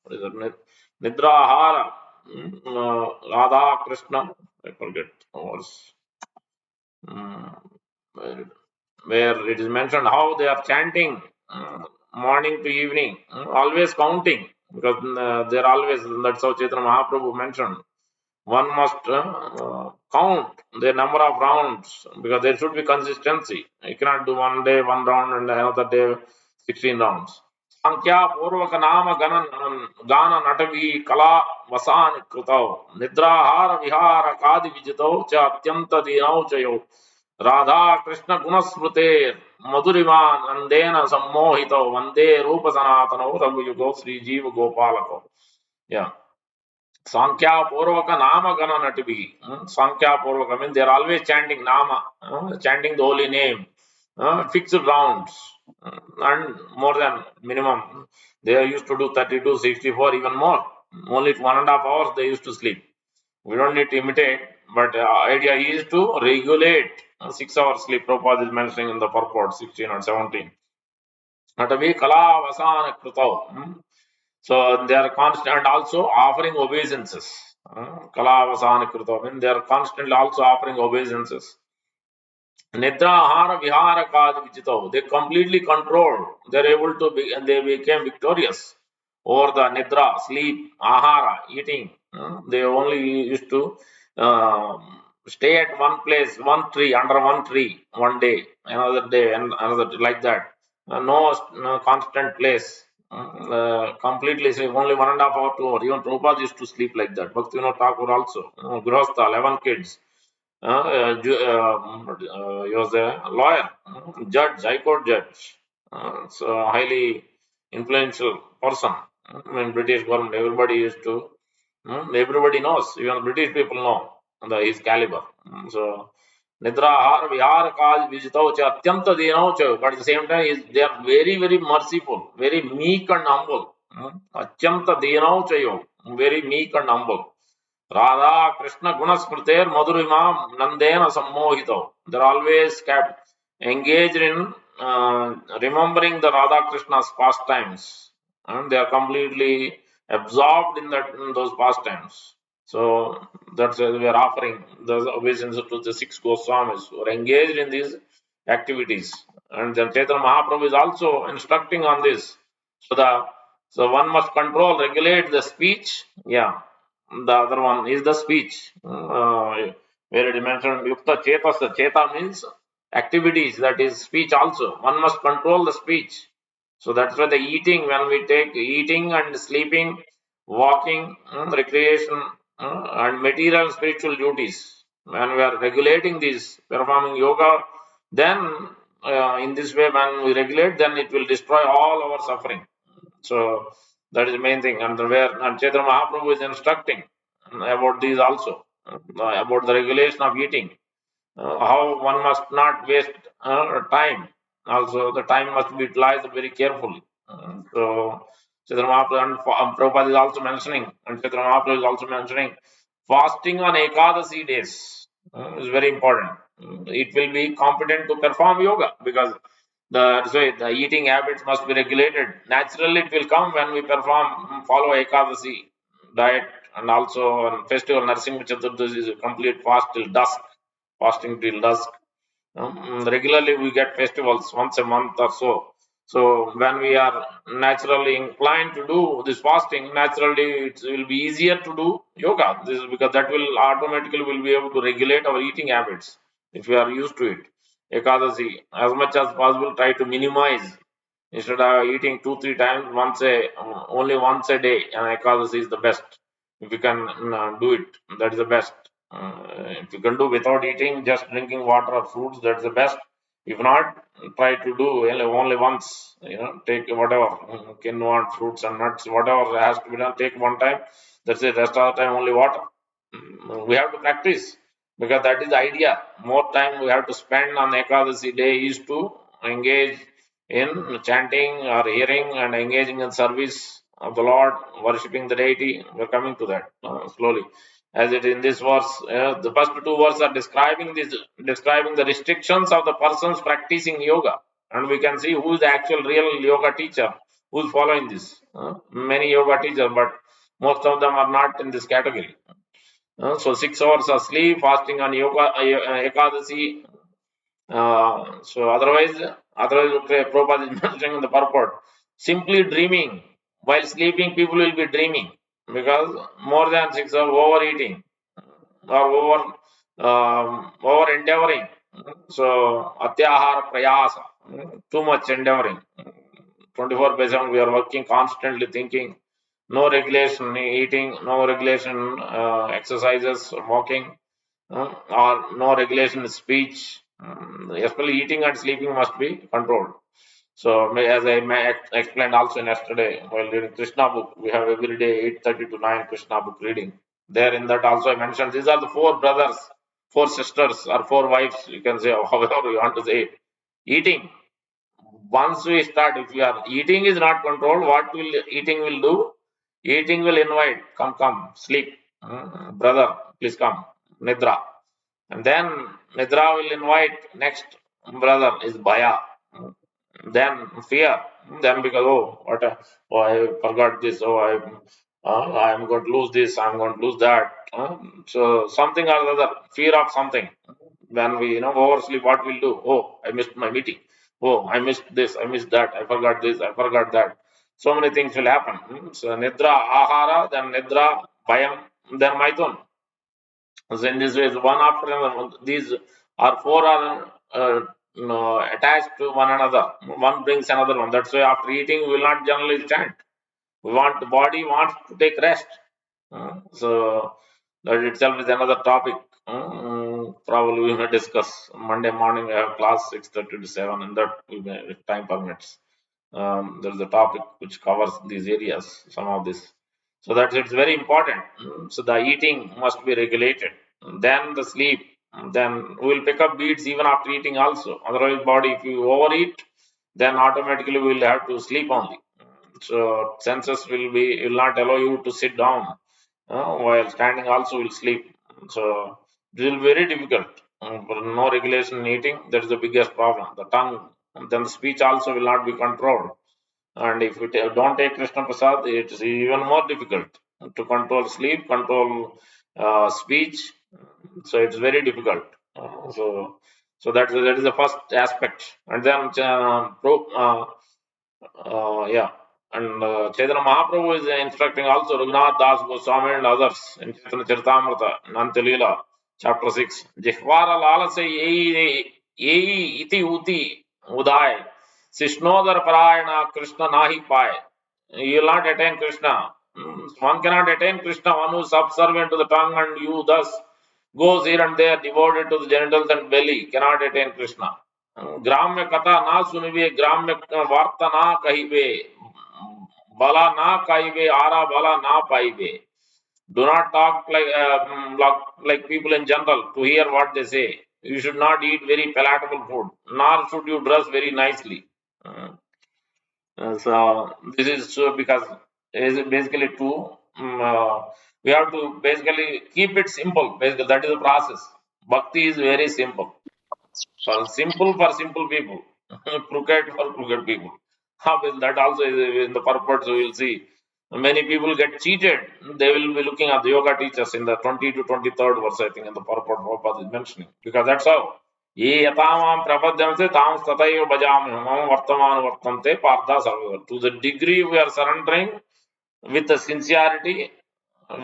what is it? Nidrahara Radha Krishna, I forget was where it is mentioned how they are chanting morning to evening, always counting, because they're always, that's how Chaitanya Mahaprabhu mentioned. One must count the number of rounds because there should be consistency. You cannot do one day 1 round and another day 16 rounds. Sankhya Purvaka Nama Gana Natavi Kala Vasan Krutau Nidrahara Vihara Kadi Vijitau Cha Atyanta Dinau Chayo Radha Krishna Gunasmrute Madhuriman Andena Sammohito Vande Rupa Sanatano Raghuyugo Sri Jiva Gopalako. Yeah. Sankhya Purvaka Nama Gana Natibi. Sankhya Purvaka means they are always chanting Nama, chanting the holy name, fixed rounds, and more than minimum. They used to do 32, 64, even more. Only 1.5 hours they used to sleep. We don't need to imitate, but idea is to regulate 6 hours sleep. Prabhupada is mentioning in the purport 16 or 17. Natavi kala vasana krutau. So they are constant and also offering obeisances. Kala vasana krutau. When they are constantly also offering obeisances. Nidra ahara vihara kaj vichito. They completely controlled. They are able to be, and they became victorious over the nidra, sleep, ahara, eating. They only used to stay at one place, one tree, under one tree, one day, and another like that. No constant place. Completely say only 1.5 hour, 2 hours. Even Prabhupada used to sleep like that. Bhaktivinoda Thakur also. Grihastha, 11 kids. He was a lawyer, judge, high court judge. So highly influential person in British government. Everybody used to, everybody knows. Even British people know his caliber. So Nidra Har Vihar Kaj Vijitau Cha Atyanta Dinau Cha, but at the same time they are very, very merciful, very meek and humble. Atyanta Dinau Chayo, very meek and humble. Radha Krishna Gunasmriter Madhurima Nandena Sammohito. They're always kept engaged in remembering the Radha Krishna's pastimes. And they are completely absorbed in those pastimes. So that's why we are offering the obeisance to the 6 Goswamis who are engaged in these activities. And then Chaitanya Mahaprabhu is also instructing on this. So one must control, regulate the speech. Yeah. The other one is the speech. Where it is mentioned Yukta Chetasa. Cheta means activities, that is speech also. One must control the speech. So that's why the eating, when we take eating and sleeping, walking, recreation, and material spiritual duties, when we are regulating these, performing yoga, then in this way, when we regulate, then it will destroy all our suffering. So that is the main thing. And where and Chaitanya Mahaprabhu is instructing about these also, about the regulation of eating, how one must not waste time. Also, the time must be utilized very carefully. So Chaitanya Mahaprabhu and Prabhupada is also mentioning, and Chaitanya Mahaprabhu is also mentioning, fasting on Ekadasi days is very important. It will be competent to perform yoga because the eating habits must be regulated. Naturally, it will come when we follow Ekadasi diet, and also on festival Narasimha Chaturdashi is a complete fast till dusk, fasting till dusk. Regularly, we get festivals once a month or so. So when we are naturally inclined to do this fasting, naturally it will be easier to do yoga. This is because that will automatically will be able to regulate our eating habits if we are used to it. Ekadasi, as much as possible, try to minimize. Instead of eating 2-3 times, only once a day, and Ekadasi is the best. If you can do it, that is the best. If you can do without eating, just drinking water or fruits, that's the best. If not, try to do only once. Take whatever quinoa, fruits and nuts, whatever has to be done. Take one time. That's it. Rest of the time only water. We have to practice because that is the idea. More time we have to spend on Ekadasi day is to engage in chanting or hearing and engaging in service of the Lord, worshipping the deity. We're coming to that slowly. As it in this verse, the first 2 verses are describing the restrictions of the persons practicing yoga, and we can see who is the actual real yoga teacher, who is following this. Many yoga teachers, but most of them are not in this category. So 6 hours of sleep, fasting on yoga, Ekadasi. So otherwise, Prabhupada is mentioning in the purport, simply dreaming. While sleeping, people will be dreaming because more than 6 hours overeating or over endeavoring. So Pratyahara Prayasa, too much endeavoring. 24/7 we are working, constantly thinking. No regulation eating, no regulation exercises, walking, or no regulation speech. Especially eating and sleeping must be controlled. So as I explained also yesterday while reading Krishna book, we have every day 8:30 to 9 Krishna book reading. There in that also I mentioned these are the 4 brothers, 4 sisters, or 4 wives, you can say, however you want to say it. Eating. Once we start, if we are eating is not controlled, what will eating will do? Eating will invite, come, sleep. Brother, please come. Nidra. And then Nidra will invite, next brother is Bhaya. Then fear. Then because, I forgot this, I'm going to lose this, I'm going to lose that. So something or other, fear of something. When we oversleep, what we'll do? Oh, I missed my meeting. Oh, I missed this, I missed that, I forgot this, I forgot that. So many things will happen. So Nidra, Ahara, then Nidra, Bhayam, then Maithun. So in this way, one after another, these are four are attached to one another. One brings another one. That's why after eating, we will not generally stand. The body wants to take rest. So that itself is another topic. Probably we may discuss Monday morning. I have class 6:30 to 7, and that we may, if time permits. There is a topic which covers these areas. Some of this. So that's it's very important. So the eating must be regulated. Then the sleep. Then we will pick up beats even after eating also. Otherwise, body if you overeat, then automatically we will have to sleep only. So senses will not allow you to sit down. While standing also will sleep. So it will be very difficult. For no regulation in eating, that is the biggest problem. The tongue, and then the speech also will not be controlled. And if you don't take Krishna Prasad, it is even more difficult to control sleep, control speech. So it's very difficult. So that is the first aspect. And then yeah. And Chaitanya Mahaprabhu is instructing also Raghunath Das Goswami and others in Chaitanya Charitamrita, Nantalila, chapter 6. Jihvara lalase yei iti uti uday. Sishnodar parayana Krishna nahi paye. You will not attain Krishna. One cannot attain Krishna, one who is subservient to the tongue and you thus goes here and there, devoted to the genitals and belly, cannot attain Krishna. ग्राम्य कथा ना सुनिबे ग्राम्य वार्ता ना कहिबे बला ना कहिबे आरा बला ना पाइबे. Do not talk like people in general to hear what they say. You should not eat very palatable food, nor should you dress very nicely. So this is because is basically true. We have to basically keep it simple. Basically, that is the process. Bhakti is very simple. For simple people, crooked for crooked people. Well, that also is in the purport. So we'll see. Many people get cheated. They will be looking at the yoga teachers in the 20 to 23rd verse, I think, in the purport Prabhupada is mentioning. Because that's how. ये यथामाम प्रपद्यम से ताम तथैव भजामि मम वर्तमान वर्तन्ते पार्था सर्वदा. To the degree we are surrendering with the sincerity,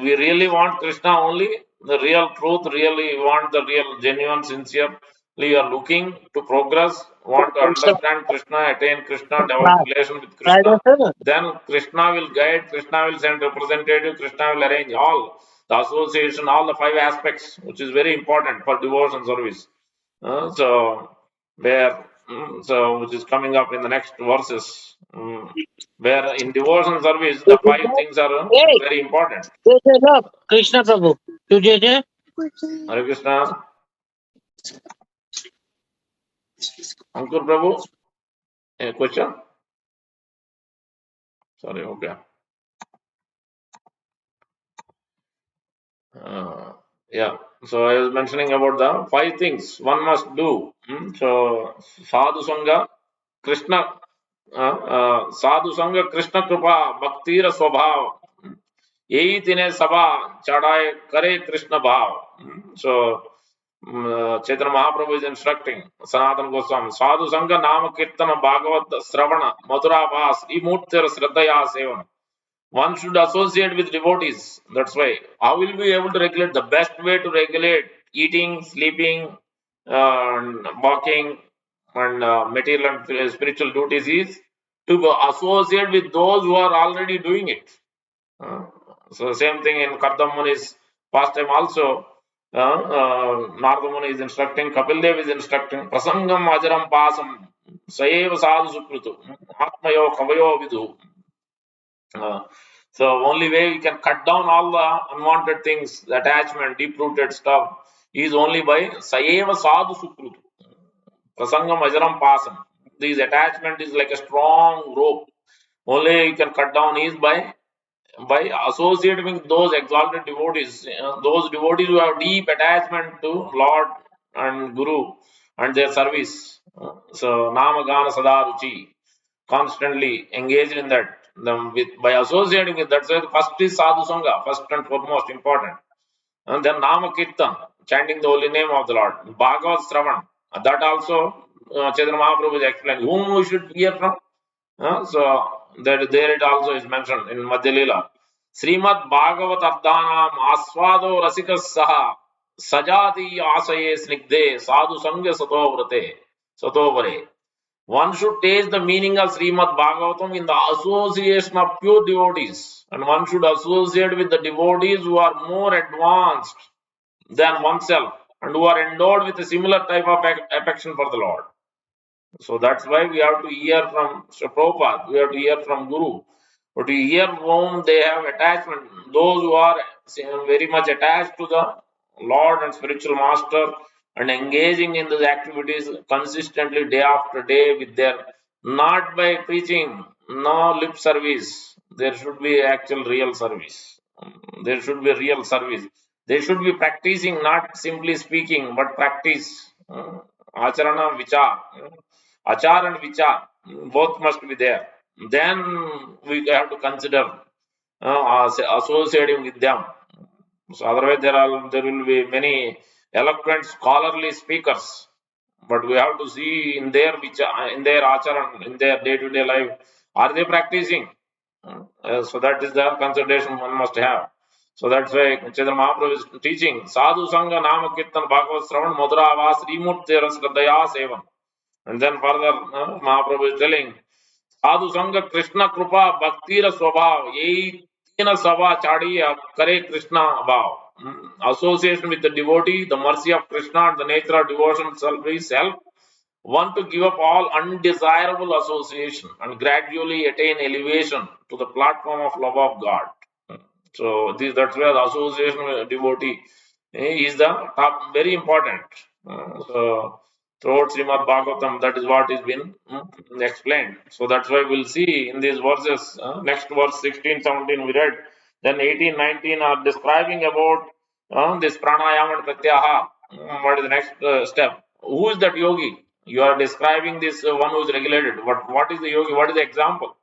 we really want Krishna only, the real truth, really want the real, genuine, sincerely you are looking to progress, want to understand Krishna, attain Krishna, develop relation with Krishna, then Krishna will guide, Krishna will send representative, Krishna will arrange all the association, all the five aspects, which is very important for devotion service. Which is coming up in the next verses. Where in devotion service, the five things are very important. Krishna Prabhu. Hare Krishna. Ankur Prabhu, any question? Sorry, okay. Yeah. So I was mentioning about the five things one must do. So Sadhu Sangha, Krishna, Sadhu Sangha, Krishna Kripa, Bhaktira Swabhav. यही तिने सभा चढ़ाए करे कृष्ण भाव. So Chaitanya Mahaprabhu is instructing Sanatana Goswami, Sadhu Sangha Nama Kirtana Bhagavat Sravana Madhura Vas Imurtir Sraddhaya Sevan. One should associate with devotees. That's why. How will we be able to regulate? The best way to regulate eating, sleeping, walking, and material and spiritual duties is to associate with those who are already doing it. So same thing in Kardam Muni's pastime also. Narada Muni is instructing, Kapil Dev is instructing, Prasangam Ajaram Pasam, Saeva Sadhu Sukrutu, Atmayo Kavayo Vidhu. So only way we can cut down all the unwanted things, the attachment, deep-rooted stuff, is only by Saeva Sadhu Sukrutu. Prasangam Ajaram Pasam. This attachment is like a strong rope. Only you can cut down is by by associating with those exalted devotees, those devotees who have deep attachment to Lord and Guru and their service. So Namagana Sadaruchi, constantly engaged in that. By associating with that, so first is Sadhu Sangha, first and foremost important. And then Nama Kirtan, chanting the holy name of the Lord. Bhagavad Shravan, that also Chaitanya Mahaprabhu is explaining whom we should hear from. So that there it also is mentioned in Madhya Leela. Srimad Bhagavat Ardhanam Aswado Rasikas Saha Sajati Asaye Snigde Sadhu Sangha Satovare. One should taste the meaning of Srimad Bhagavatam in the association of pure devotees, and one should associate with the devotees who are more advanced than oneself and who are endowed with a similar type of affection for the Lord. So that's why we have to hear from Prabhupada, we have to hear from Guru. But to hear whom they have attachment, those who are very much attached to the Lord and spiritual master and engaging in these activities consistently day after day with their, not by preaching, no lip service. There should be actual real service. There should be real service. They should be practicing, not simply speaking, but practice. Acharana, vichar. Achar and vichar, both must be there. Then we have to consider associating with them. So otherwise there will be many eloquent scholarly speakers, but we have to see in their acharan, in their day-to-day life, are they practicing? So that is the consideration one must have. So that's why Chaitanya Mahaprabhu is teaching Sadhu Sangha Nama Kirtan Bhagavad Shravan Madhura Vas Srimurti Rasradaya Sevan. And then further, Mahaprabhu is telling, Sadhu Sangha Krishna Krupa Bhaktira Swabhav, Yei Tina Sava Chadiya Kare Krishna Bhav. Association with the devotee, the mercy of Krishna and the nature of devotion self, one to give up all undesirable association and gradually attain elevation to the platform of love of God. So that's where the association with devotee is the top, very important. So throughout Srimad Bhagavatam, that is what is been explained. So that's why we'll see in these verses, next verse 16, 17 we read, then 18, 19 are describing about this pranayama and pratyahara. What is the next step? Who is that yogi? You are describing this one who is regulated. What is the yogi? What is the example?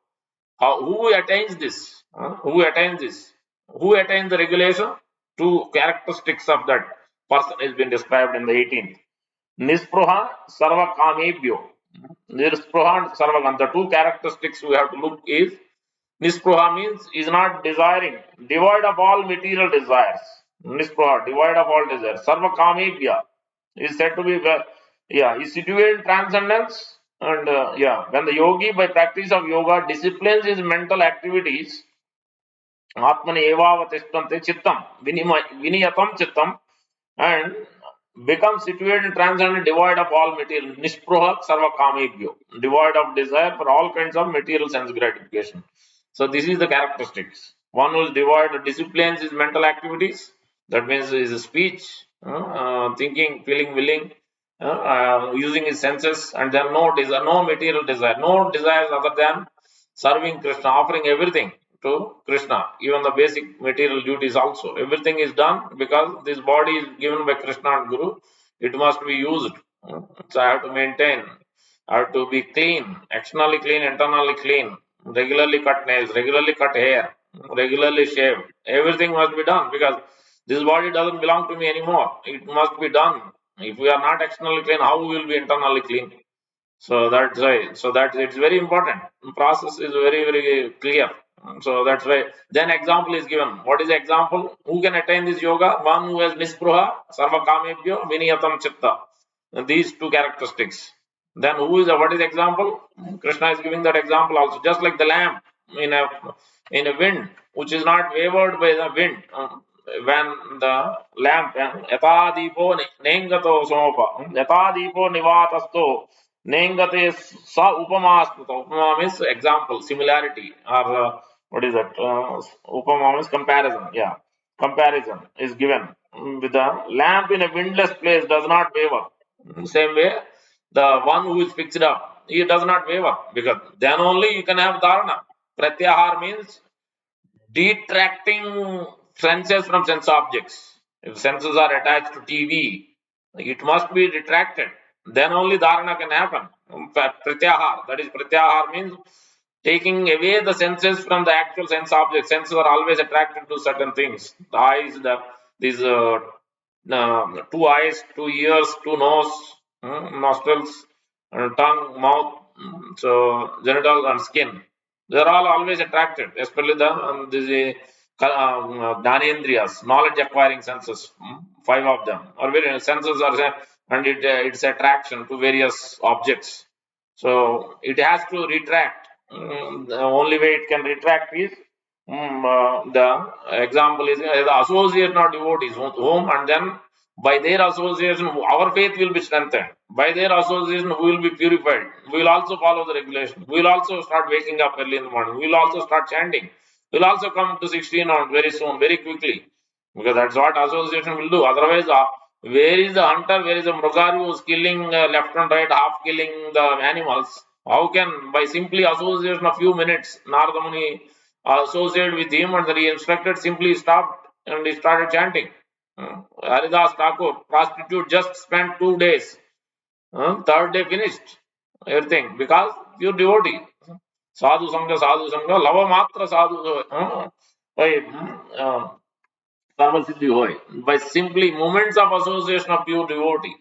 Who attains this? Who attains this? Who attains the regulation? Two characteristics of that person has been described in the 18th. Nispruha Sarva Kamebhyo. Nispruha and Sarvagam. The two characteristics we have to look is Nispruha means is not desiring, devoid of all material desires. Nispruha, devoid of all desires. Sarva Kamebhya is said to be, is situated in transcendence. And when the yogi, by practice of yoga, disciplines his mental activities, Atmani evavatishtanti chittam, viniyatam chittam, and becomes situated in transcendent, devoid of all material, nispruha sarva kamebhyo, devoid of desire for all kinds of material sense gratification. So this is the characteristics. One who is devoid of disciplines his mental activities, that means his speech, thinking, feeling, willing, using his senses, and then no desire, no material desire, no desires other than serving Krishna, offering everything to Krishna, even the basic material duties also. Everything is done because this body is given by Krishna and Guru. It must be used. So I have to maintain, I have to be clean, externally clean, internally clean, regularly cut nails, regularly cut hair, regularly shave. Everything must be done because this body doesn't belong to me anymore. It must be done. If we are not externally clean, how we will be internally clean? So that's why. So that it's very important. The process is very, very clear. So that's why. Then example is given. What is the example? Who can attain this yoga? One who has nispruha, sarva kamebhyo, viniyatam chitta. These two characteristics. Then who is what is the example? Krishna is giving that example also. Just like the lamp in a wind, which is not wavered by the wind. When the lamp yatadipo nengato sopa yatadipo nivatasto nengate sa upama upama means example, similarity, or what is that? Upama means comparison. Yeah, comparison is given with the lamp in a windless place does not waver. Same way, the one who is fixed up, he does not waver because then only you can have dharana. Pratyahara means detracting senses from sense objects. If senses are attached to TV, it must be retracted. Then only dharana can happen. Pratyahara, that is pratyahara means taking away the senses from the actual sense object. Senses are always attracted to certain things. The eyes, these two eyes, two ears, two nose, nostrils, tongue, mouth, so genitals and skin. They are all always attracted, especially the Jnanendriyas, knowledge acquiring senses, five of them, or very senses are, and its attraction to various objects. So it has to retract. The only way it can retract is the example is the association of devotees whom, and then by their association our faith will be strengthened. By their association we will be purified. We will also follow the regulation. We will also start waking up early in the morning. We will also start chanting. We will also come to 16 on very soon, very quickly, because that's what association will do. Otherwise, where is the hunter? Where is the mrugari who is killing left and right, half killing the animals? How can, by simply association of few minutes, Narada Muni associated with him and he instructed, simply stopped and he started chanting. Haridas Thakur, prostitute, just spent 2 days. Third day finished everything because pure devotee. Sadhu Sangha, lava matra sadhu. Karma siddhi hoy. By simply moments of association of pure devotee.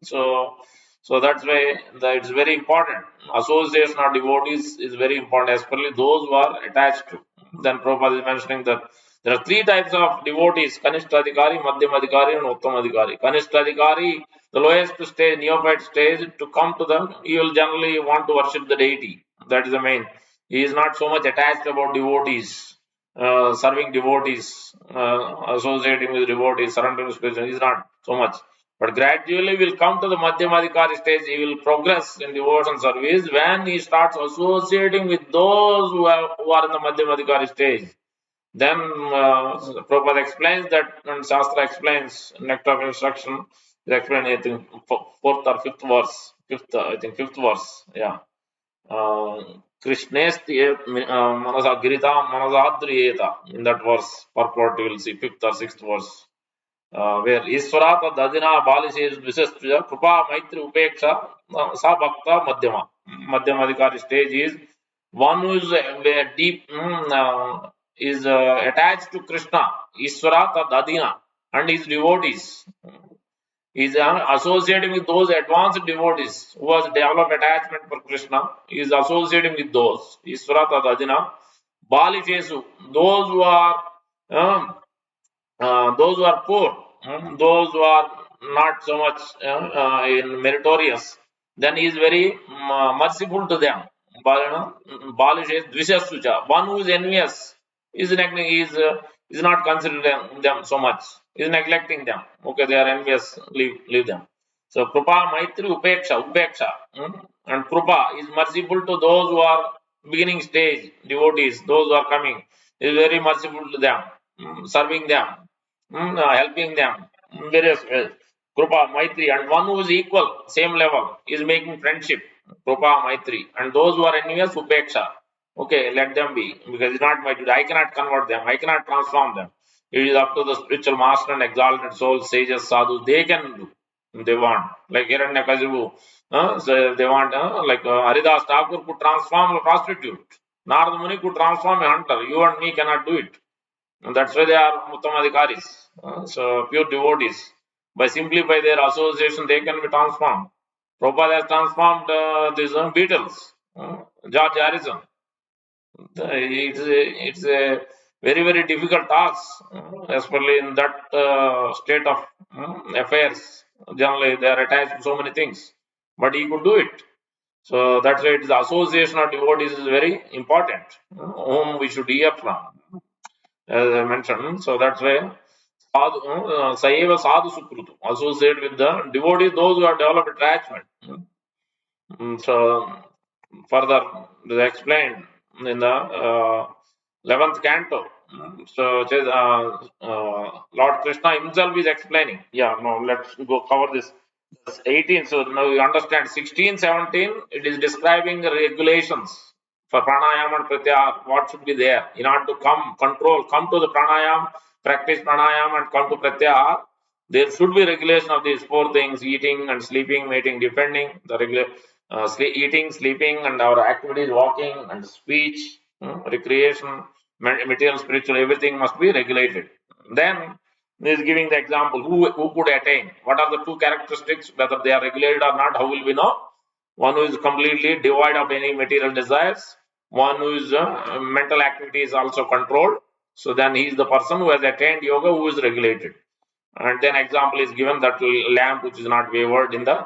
So, so that's why it's very important. Association of devotees is very important, especially those who are attached to. Then Prabhupada is mentioning that there are three types of devotees: Kanishtadhikari, Madhyamadhikari, and Uttamadhikari. Kanishtadhikari, the lowest stage, neophyte stage, to come to them, he will generally want to worship the deity. That is the main. He is not so much attached about devotees, serving devotees, associating with devotees, surrendering to Krishna. He is not so much. But gradually will come to the Madhyamadhikari stage. He will progress in devotion service when he starts associating with those who are in the Madhyamadhikari stage. Then Prabhupada explains that, and Shastra explains, Nectar of Instruction is explained, I think, fourth or fifth verse. Fifth verse. Yeah. Krishnesti manasa girita manasadriyeta. In that verse, purport you will see, fifth or sixth verse. Where Iswarata Dadina Balishes Vishastuja Krupa Maitri Upeksha Sa Bhakta Madhyama. Madhyamadhikari stage is one who is deep is attached to Krishna, Iswarata Dadina, and his devotees. He is associating with those advanced devotees who has developed attachment for Krishna. He is associating with those. Iswarata Dadina, Balishesu, those who are poor, those who are not so much meritorious, then he is very merciful to them. Balishes Dvishasucha, one who is envious, is not considering them so much, is neglecting them. Okay, they are envious, leave them. So Krupa, Maitri, Upeksha, and Krupa is merciful to those who are beginning stage devotees, those who are coming, is very merciful to them, serving them, helping them in various ways. Krupa, Maitri, and one who is equal, same level, is making friendship. Krupa, Maitri, and those who are envious, Upeksha. Okay, let them be, because it's not my duty. I cannot convert them, I cannot transform them. It is up to the spiritual master and exalted souls, sages, sadhus, they can do. They want. Like Hiranyakasipu, so they want, like Haridas Thakur could transform a prostitute. Narada Muni could transform a hunter. You and me cannot do it. And that's why they are Uttamadhikaris, so pure devotees. By their association, they can be transformed. Prabhupada has transformed these Beatles, George Harrison. It's a very, very difficult task, especially in that state of affairs. Generally, they are attached to so many things, but he could do it. So that's why the association of devotees is very important, whom we should hear from, as I mentioned. So that's why Saiva Sadhu Sukrutu, associated with the devotees, those who have developed attachment. So further it is explained in the 11th canto. So Lord Krishna himself is explaining. Yeah, no, let's go cover this. 18. So now you understand 16, 17, it is describing the regulations for pranayama and pratyahara, what should be there in order to come to the pranayama, practice pranayama and come to pratyahara. There should be regulation of these four things: eating and sleeping, mating, defending, the regular eating, sleeping, and our activities, walking and speech, recreation, material, spiritual, everything must be regulated. Then he is giving the example who could attain. What are the two characteristics? Whether they are regulated or not, how will we know? One who is completely devoid of any material desires. One who is mental activity is also controlled. So then he is the person who has attained yoga, who is regulated. And then example is given that lamp which is not wavered in the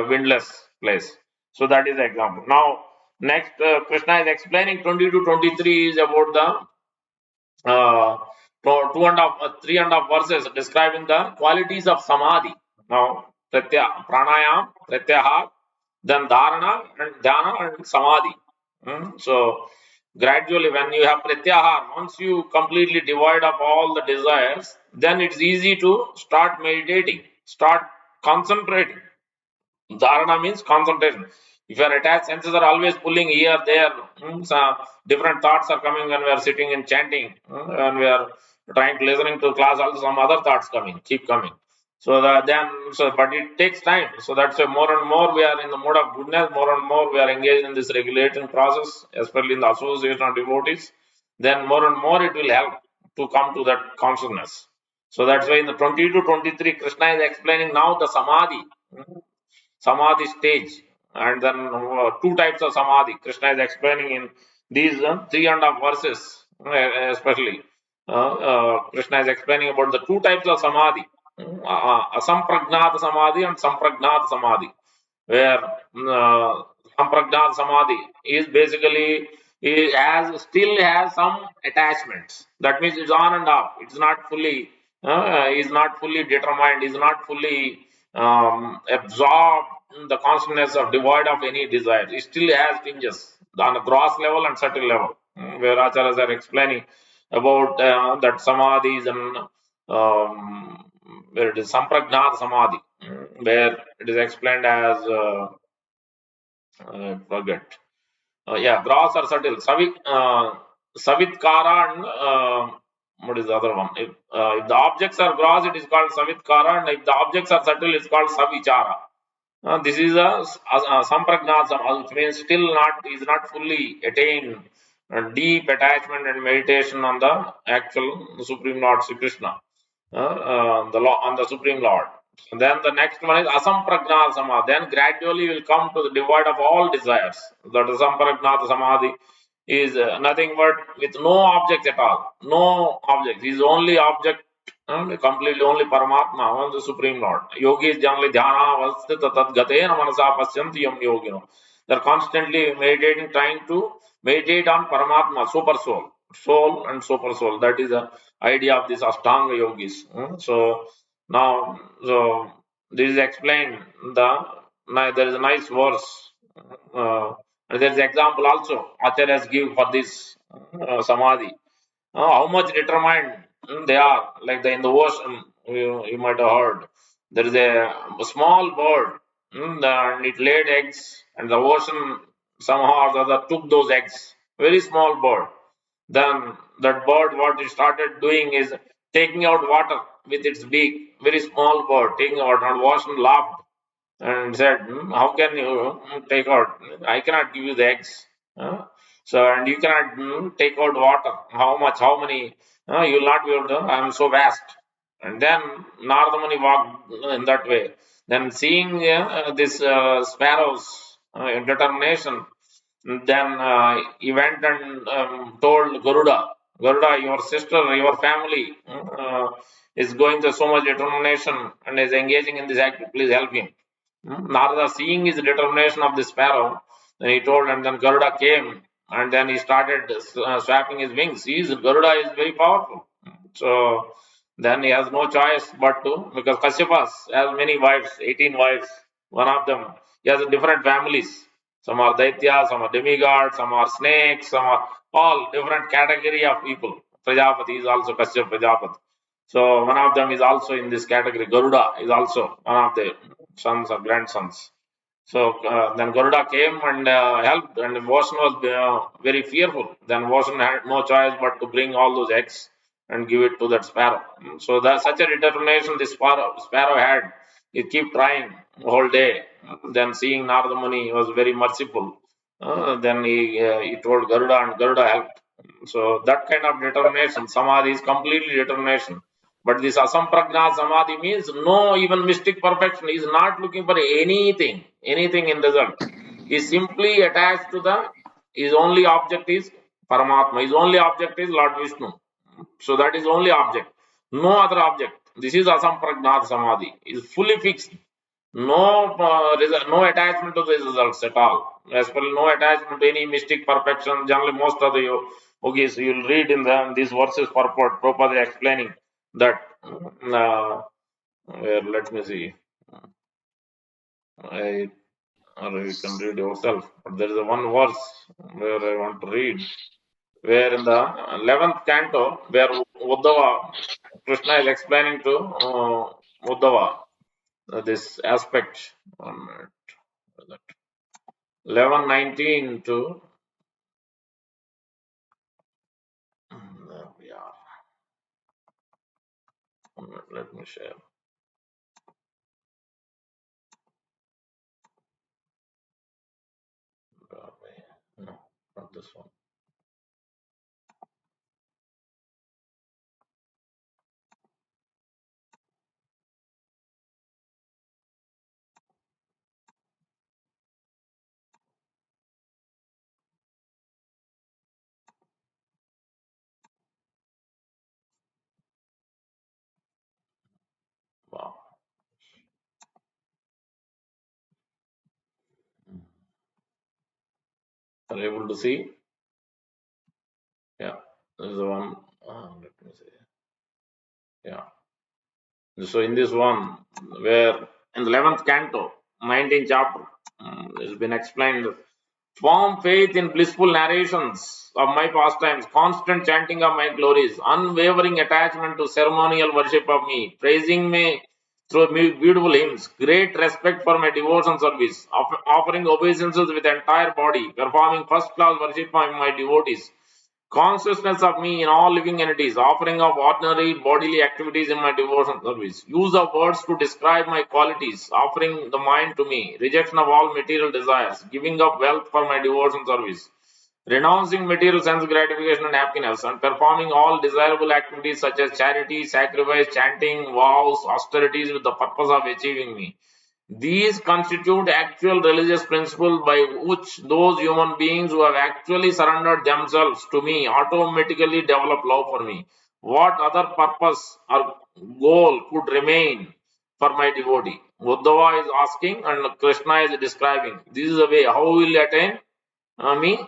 windless place. So that is the example. Now next Krishna is explaining 20 to 23 is about the three and a half verses describing the qualities of samadhi. Now pranayam, pratyahara, then dharana and dhyana and samadhi. So gradually when you have pratyahara, once you completely devoid of all the desires, then it's easy to start meditating, start concentrating. Dharana means concentration. If your attached senses are always pulling here, there, so different thoughts are coming when we are sitting and chanting, when we are trying to listening to class, also some other thoughts keep coming. So but it takes time. So that's why more and more we are in the mode of goodness, more and more we are engaged in this regulating process, especially in the association of devotees. Then more and more it will help to come to that consciousness. So that's why in the 20 to 23, Krishna is explaining now the samadhi. Samadhi stage, and then two types of samadhi. Krishna is explaining in these three and a half verses, especially. Krishna is explaining about the two types of samadhi, asampragnat samadhi and sampragnat samadhi, where sampragnat samadhi is basically still has some attachments. That means it's on and off. It's not fully is not fully determined. Is not fully absorbed in the consciousness of devoid of any desire. It still has tinges on a gross level and subtle level, where acharyas are explaining about that samadhis and where it is sampragnat samadhi, where it is explained as I forget. Gross or subtle. Savitkara and what is the other one? If the objects are gross, it is called savitkara, and if the objects are subtle, it's called savichara. This is a sampragnat, which means still is not fully attained deep attachment and meditation on the actual Supreme Lord Sri Krishna, on the Supreme Lord. And then the next one is asampragnat samadhi. Then gradually will come to the devoid of all desires. That asampragnat samadhi is nothing but with no objects at all. No objects. His only object, completely only Paramatma, only the Supreme Lord. Yogis generally dhyana avastita tad gatena manasa pasyanti yam yogino. They're constantly meditating, trying to meditate on Paramatma, super soul and super soul. That is the idea of this Astanga yogis. So now, this is explained. There is a nice verse. And there is example also. Acharyas give for this samadhi. How much determined they are. Like in the ocean, you might have heard. There is a small bird, and it laid eggs, and the ocean somehow or the other took those eggs. Very small bird. Then that bird, what it started doing is taking out water with its beak. Very small bird taking out, and ocean laughed and said, "How can you take out? I cannot give you the eggs. So, and you cannot take out water. How much? How many? You will not be able to. I am so vast." And then Narada Muni walked in that way. Then seeing this sparrow's determination, then he went and told Garuda, your sister, your family is going to so much determination and is engaging in this act. Please help him. Narada, seeing his determination of the sparrow, then he told, and then Garuda came, and then he started swapping his wings. Garuda is very powerful. So then he has no choice but to, because Kasyapas has many wives, 18 wives. One of them, he has different families. Some are Daityas, some are demigods, some are snakes, some are all different category of people. Prajapati is also Kasyap Prajapati. So one of them is also in this category. Garuda is also one of the sons or grandsons. So then Garuda came and helped, and Vosan was very fearful. Then Vosan had no choice but to bring all those eggs and give it to that sparrow. So that such a determination this sparrow had. He keep trying whole day. Then seeing Narada Muni was very merciful. Then he told Garuda, and Garuda helped. So that kind of determination, samadhi is completely determination. But this asamprajna samadhi means no even mystic perfection. He is not looking for anything in result. He is simply attached to his only object is Paramatma. His only object is Lord Vishnu. So that is only object. No other object. This is asamprajnat samadhi. Is fully fixed. No no attachment to the results at all. As well, no attachment to any mystic perfection. Generally, most of the yogis you'll read in these verses purport. Prabhupada is explaining that. Where let me see. Or you can read yourself. But there is a one verse where I want to read. Where in the 11th canto, where Uddhava, Krishna is explaining to Uddhava this aspect. 11:19 to there we are. Let me share. No, not this one. Wow. Are you able to see? Yeah, this is the one. Let me see. Yeah. So in this one, where in the 11th canto, 19th chapter, it's been explained. Firm faith in blissful narrations of my pastimes, constant chanting of my glories, unwavering attachment to ceremonial worship of me, praising me through beautiful hymns, great respect for my devotion service, offering obeisances with entire body, performing first class worship of my devotees, consciousness of me in all living entities, offering of ordinary bodily activities in my devotion service, use of words to describe my qualities, offering the mind to me, rejection of all material desires, giving up wealth for my devotion service, renouncing material sense gratification and happiness, and performing all desirable activities such as charity, sacrifice, chanting, vows, austerities with the purpose of achieving me. These constitute actual religious principles by which those human beings who have actually surrendered themselves to me automatically develop love for me. What other purpose or goal could remain for my devotee? Uddhava is asking and Krishna is describing. This is the way. How will you attain me?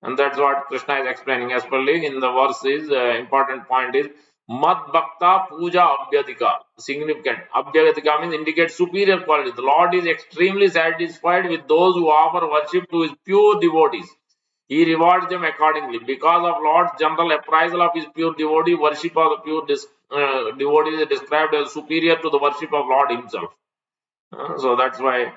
And that's what Krishna is explaining. Especially in the verse is important point is Mad Bhakta Puja Abhyadika. Significant. Abhyadika means indicates superior quality. The Lord is extremely satisfied with those who offer worship to his pure devotees. He rewards them accordingly. Because of Lord's general appraisal of his pure devotee, worship of the pure devotees is described as superior to the worship of Lord himself. So that's why,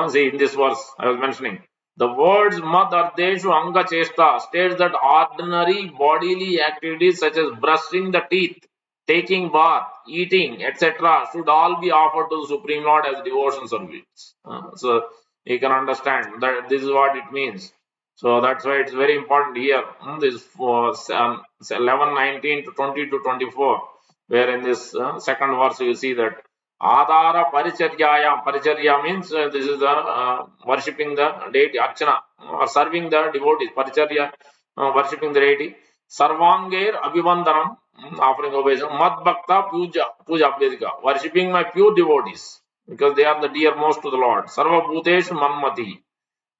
see, in this verse I was mentioning, the words mad ardeshu anga chesta states that ordinary bodily activities such as brushing the teeth, taking bath, eating, etc., should all be offered to the Supreme Lord as devotion service. So you can understand that this is what it means. So that's why it's very important here. This 11:19 to 20 to 24, where in this second verse you see that Adara Paricharyaya. Paricharya means this is the worshipping the deity, Archana, or serving the devotees. Paricharya, worshipping the deity. Sarvanger Abhivandanam, offering obeisance. Mad Bhakta Puja Abhyadika, worshipping my pure devotees, because they are the dearmost to the Lord. Sarva Bhuteshu Manmati.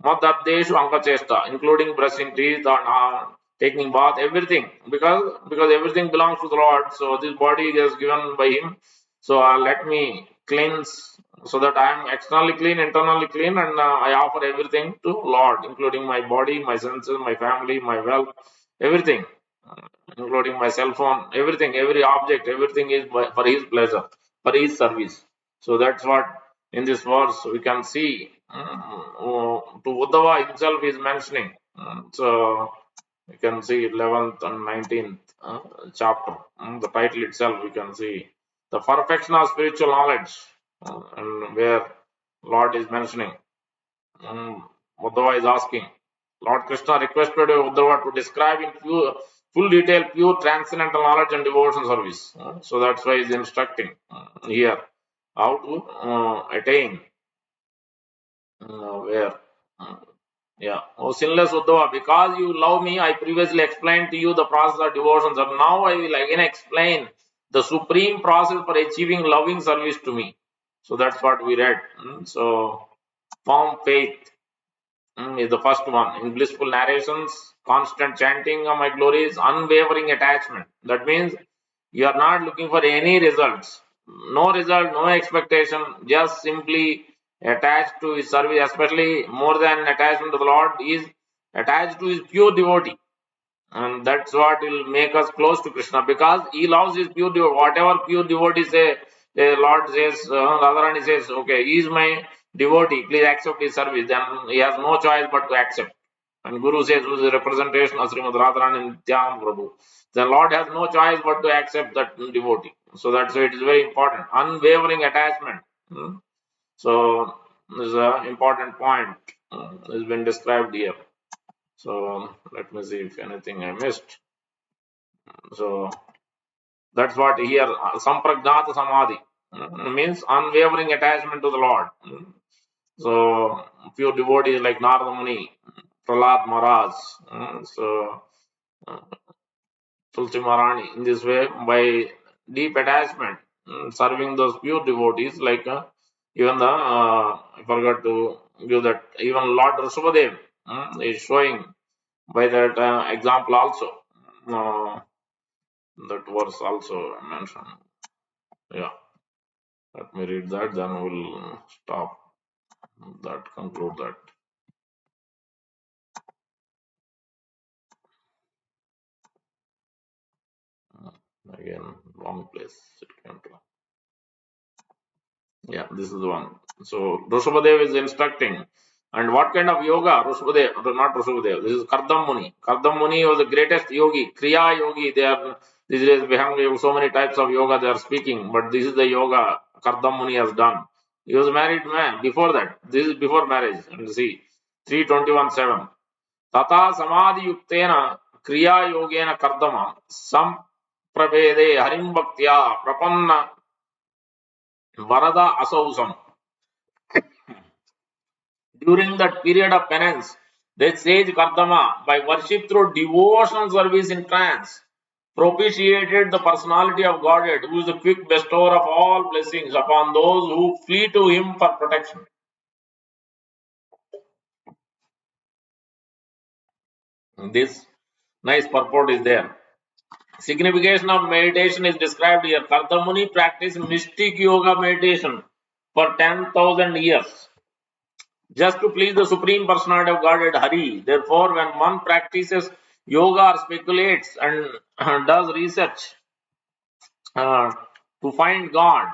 Madadeshu Ankachesta, including brushing teeth and taking bath, everything. Because everything belongs to the Lord. So this body is given by Him. So let me cleanse so that I am externally clean, internally clean, and I offer everything to Lord, including my body, my senses, my family, my wealth, everything, including my cell phone, everything, every object, everything is for His pleasure, for His service. So that's what in this verse we can see to Uddhava himself is mentioning. So we can see 11th and 19th chapter. The title itself we can see the perfection of spiritual knowledge, and where Lord is mentioning. Uddhava is asking. Lord Krishna requested Uddhava to describe in full detail pure transcendental knowledge and devotion service. So that's why he's instructing here how to attain where. Yeah. Oh, sinless Uddhava, because you love me, I previously explained to you the process of devotions, and now I will again explain the supreme process for achieving loving service to me. So that's what we read. So, firm faith is the first one. In blissful narrations, constant chanting of my glories, unwavering attachment. That means you are not looking for any results. No result, no expectation, just simply attached to his service, especially more than attachment to the Lord, is attached to his pure devotee. And that's what will make us close to Krishna, because he loves his pure devotee. Whatever pure devotee say, the Lord says, Radharani says, okay, he is my devotee, please accept his service. Then he has no choice but to accept. And Guru says, who is the representation of Srimad Radharani Nityananda Prabhu, the Lord has no choice but to accept that devotee. So that's why it is very important. Unwavering attachment. So this is an important point. Has been described here. So let me see if anything I missed. So that's what here Sampragnata Samadhi means unwavering attachment to the Lord. So pure devotees like Narada Muni, Prahlad Maharaj, so Tulsi Maharani, in this way, by deep attachment, serving those pure devotees, like even the I forgot to give that, even Lord Rishabhadev is showing by that example also. That verse also mentioned. Yeah, let me read that, then we'll stop that, conclude that. Again, wrong place it came to. Yeah, this is the one. So Rishabhadev is instructing. And what kind of yoga? Rishabhadev, not Rishabhadev. This is Kardam Muni. Kardam Muni was the greatest yogi, Kriya yogi. They are these days behind so many types of yoga they are speaking, but this is the yoga Kardam Muni has done. He was a married man before that. This is before marriage. And see, 321.7. Tata Samadhi Yuktena Kriya Yogena Kardama Samprabhede Harim Bhaktya Prapanna Varada Asausam. During that period of penance, the sage Kardama, by worship through devotional service in trance, propitiated the personality of Godhead, who is the quick bestower of all blessings upon those who flee to him for protection. This nice purport is there. Signification of meditation is described here. Kardamuni practiced mystic yoga meditation for 10,000 years, just to please the Supreme Personality of Godhead, Hari. Therefore, when one practices yoga or speculates and does research to find God,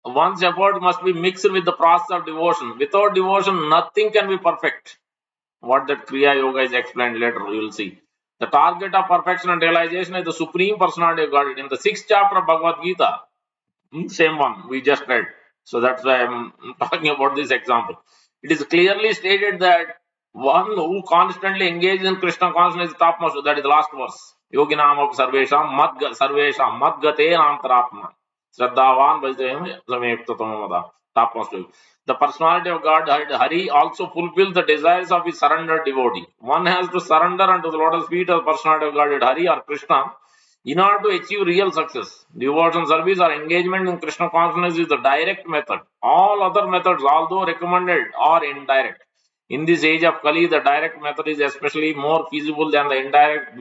one's effort must be mixed with the process of devotion. Without devotion, nothing can be perfect. What that Kriya Yoga is explained later, you will see. The target of perfection and realization is the Supreme Personality of Godhead. In the 6th chapter of Bhagavad Gita, same one we just read. So that's why I'm talking about this example. It is clearly stated that one who constantly engages in Krishna consciousness is topmost. That is the last verse. Yoginam of Sarvesham Madgate Antaratma. Shraddhavan Vajdayam Samyuktatamada. Topmost. The personality of God, Hari, also fulfills the desires of his surrendered devotee. One has to surrender unto the lotus feet of the personality of God, Hari or Krishna, in order to achieve real success. Devotion service or engagement in Krishna consciousness is the direct method. All other methods, although recommended, are indirect. In this age of Kali, the direct method is especially more feasible than the indirect,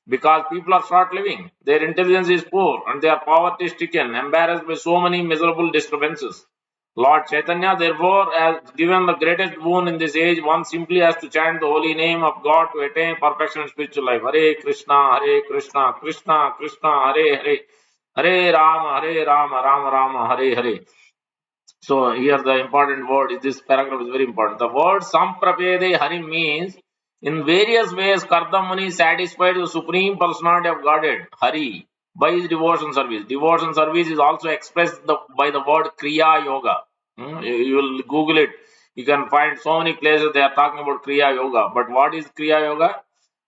because people are short living, their intelligence is poor, and they are poverty stricken, embarrassed by so many miserable disturbances. Lord Chaitanya, therefore, has given the greatest boon in this age. One simply has to chant the holy name of God to attain perfection in spiritual life. Hare Krishna, Krishna Krishna, Hare Hare, Hare Rama, Rama Rama, Hare Hare. So here the important word is this paragraph is very important. The word Samprapede Hari means in various ways Kardamani satisfied the Supreme Personality of Godhead, Hari, by his devotion service. Devotion service is also expressed by the word Kriya Yoga. You will Google it. You can find so many places they are talking about Kriya Yoga. But what is Kriya Yoga?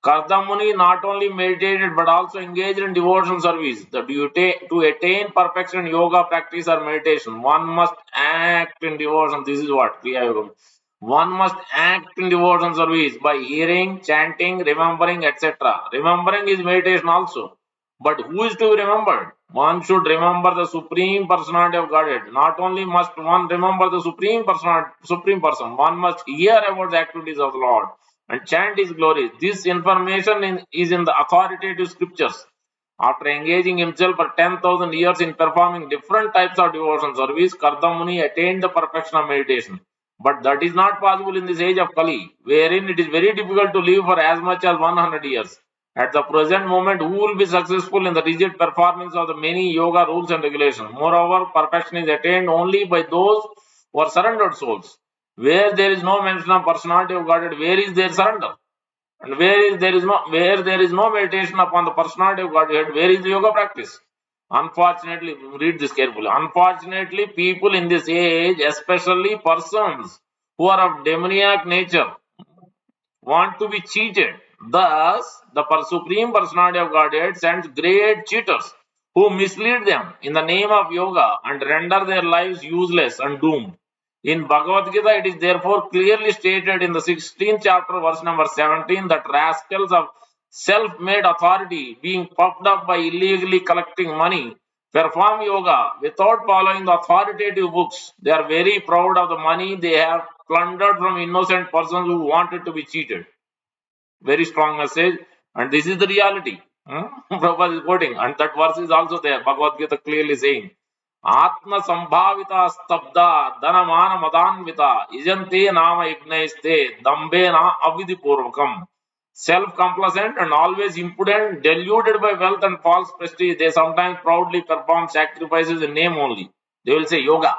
Kardamuni not only meditated but also engaged in devotion service. To attain perfection in yoga practice or meditation, one must act in devotion. This is what Kriya Yoga. One must act in devotion service by hearing, chanting, remembering, etc. Remembering is meditation also. But who is to be remembered? One should remember the Supreme Personality of Godhead. Not only must one remember the Supreme Person, one must hear about the activities of the Lord and chant his glories. This information is in the authoritative scriptures. After engaging himself for 10,000 years in performing different types of devotion service, Kardamuni attained the perfection of meditation. But that is not possible in this age of Kali, wherein it is very difficult to live for as much as 100 years. At the present moment, who will be successful in the rigid performance of the many yoga rules and regulations? Moreover, perfection is attained only by those who are surrendered souls. Where there is no mention of personality of Godhead, where is their surrender? And where there is no meditation upon the personality of Godhead, where is the yoga practice? Unfortunately, read this carefully. Unfortunately, people in this age, especially persons who are of demoniac nature, want to be cheated. Thus, the Supreme Personality of Godhead sends great cheaters who mislead them in the name of yoga and render their lives useless and doomed. In Bhagavad Gita, it is therefore clearly stated in the 16th chapter, verse number 17, that rascals of self made authority, being puffed up by illegally collecting money, perform yoga without following the authoritative books. They are very proud of the money they have plundered from innocent persons who wanted to be cheated. Very strong message, and this is the reality. Prabhupada is quoting, and that verse is also there. Bhagavad Gita clearly saying, Atma Sambhavita Stabda Dhanamana Madanvita Ijante Nama Ignaiste Dambena Avidhi Purvakam. Self complacent and always impudent, deluded by wealth and false prestige, they sometimes proudly perform sacrifices in name only. They will say, Yoga.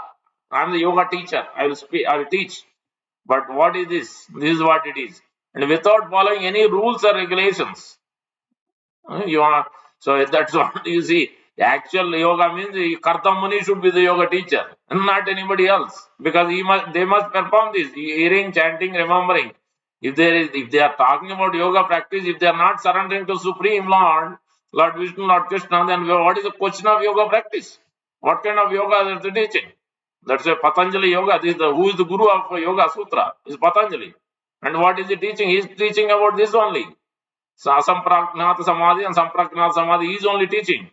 I am the yoga teacher. I will teach. But what is this? This is what it is. And without following any rules or regulations. You are so that's what you see. The actual yoga means Kartam Muni should be the yoga teacher and not anybody else. Because they must perform this, hearing, chanting, remembering. If they are talking about yoga practice, if they are not surrendering to Supreme Lord, Lord Vishnu, Lord Krishna, then what is the question of yoga practice? What kind of yoga is the teaching? That's a Patanjali yoga. Who is the guru of Yoga Sutra? Is Patanjali. And what is he teaching? He is teaching about this only. So Asampragnata Samadhi and Sampragnata Samadhi, he is only teaching.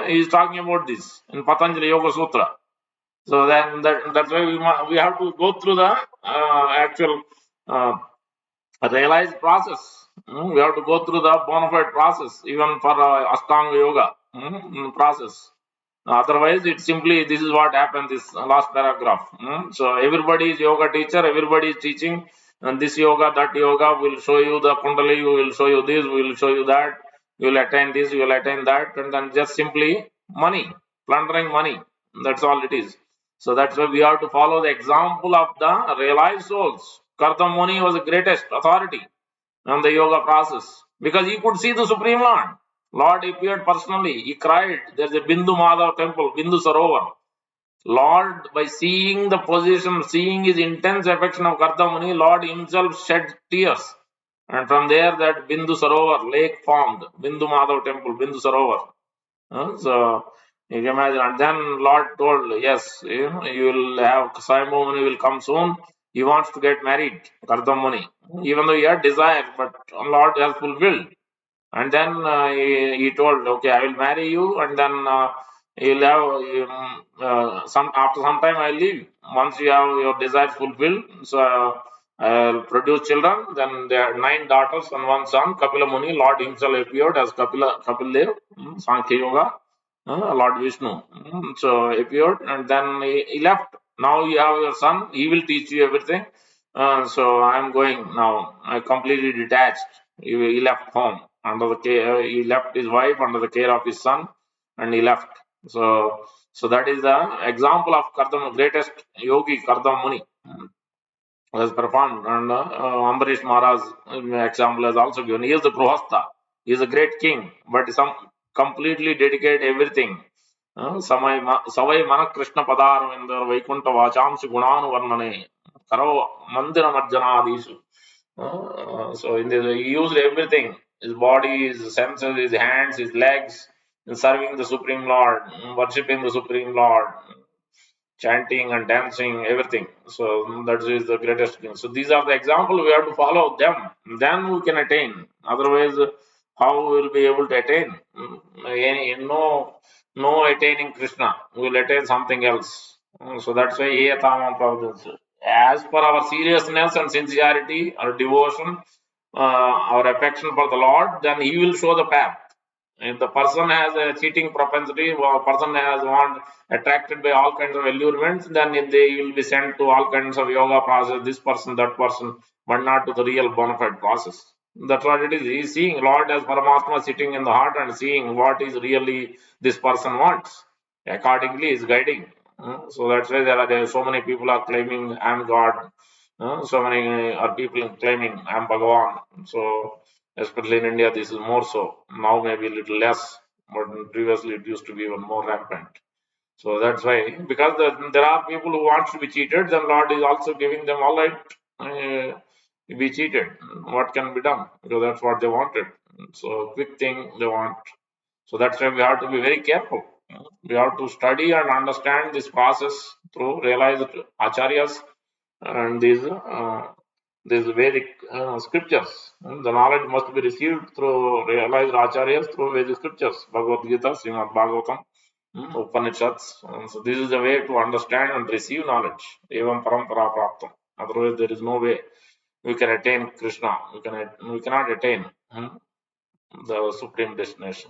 He is talking about this in Patanjali Yoga Sutra. So then that's why we have to go through the actual realized process. We have to go through the bona fide process, even for Astanga Yoga process. Otherwise, it's simply this is what happened. This last paragraph. So everybody is yoga teacher. Everybody is teaching, and this yoga, that yoga will show you the kundali. We will show you this. We will show you that. You will attain this. You will attain that, and then just simply money, plundering money. That's all it is. So that's why we have to follow the example of the realized souls. Kartam Muni was the greatest authority on the yoga process because he could see the Supreme Lord. Lord appeared personally. He cried. There's a Bindu Madhav temple, Bindu Sarovar. Lord, by seeing the position, seeing his intense affection of Kardamuni, Lord himself shed tears. And from there, that Bindu Sarovar lake formed. Bindu Madhav temple, Bindu Sarovar. So you can imagine. And then Lord told, yes, you will have Swayambhu Muni will come soon. He wants to get married, Kardam Muni. Even though he had desire, but Lord has fulfilled. And then he told, okay, I will marry you, and then you'll have after some time I'll leave. Once you have your desires fulfilled, so I'll produce children. Then there are 9 daughters and 1 son. Kapila Muni, Lord himself appeared as Kapil Dev, Sankhya Yoga, Lord Vishnu. So appeared, and then he left. Now you have your son. He will teach you everything. So I'm going now. I completely detached. He left home under the care. He left his wife under the care of his son, and he left. So So that is the example of Kardama, greatest yogi, Kardama Muni, has performed. And Ambarish Maharaj example has also given. He is the Grihastha. He is a great king, but some completely dedicate everything. Savai Mana Krishna Padarvindar Vaikunta Vachamsi Gunanu Varnane Karo Mandira Marjanadishu. So in this, he used everything: his body, his senses, his hands, his legs, in serving the Supreme Lord, worshipping the Supreme Lord, chanting and dancing, everything. So that is the greatest thing. So these are the examples we have to follow them. Then we can attain. Otherwise, how we will be able to attain? No attaining Krishna. We will attain something else. So that's why Eyatamam Providence. As per our seriousness and sincerity, our devotion, our affection for the Lord, then He will show the path. If the person has a cheating propensity, or person has attracted by all kinds of allurements, then they will be sent to all kinds of yoga process, this person, that person, but not to the real bona fide process. That's what it is. He is seeing Lord as Paramatma sitting in the heart and seeing what is really this person wants. Accordingly, is guiding. So that's why there are so many people are claiming I am God. So many are people claiming I am Bhagavan. So especially in India, this is more so. Now maybe a little less, but previously it used to be even more rampant. So that's why, because there are people who want to be cheated, then Lord is also giving them, all right, be cheated. What can be done? Because that's what they wanted. So quick thing they want. So that's why we have to be very careful. We have to study and understand this process through realized acharyas and these Vedic scriptures. The knowledge must be received through realized acharyas through Vedic scriptures, Bhagavad Gita, Srimad Bhagavatam, Upanishads. So this is the way to understand and receive knowledge. Evam parampara praptam. Otherwise, there is no way we can attain Krishna. We cannot attain the supreme destination.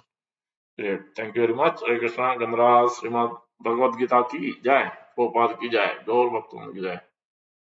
Great. Thank you very much. Hare Krishna, Gandhara, Srimad Bhagavad Gita ki jai. Prabhupada ki jai. Gaur Bhaktan ki jai.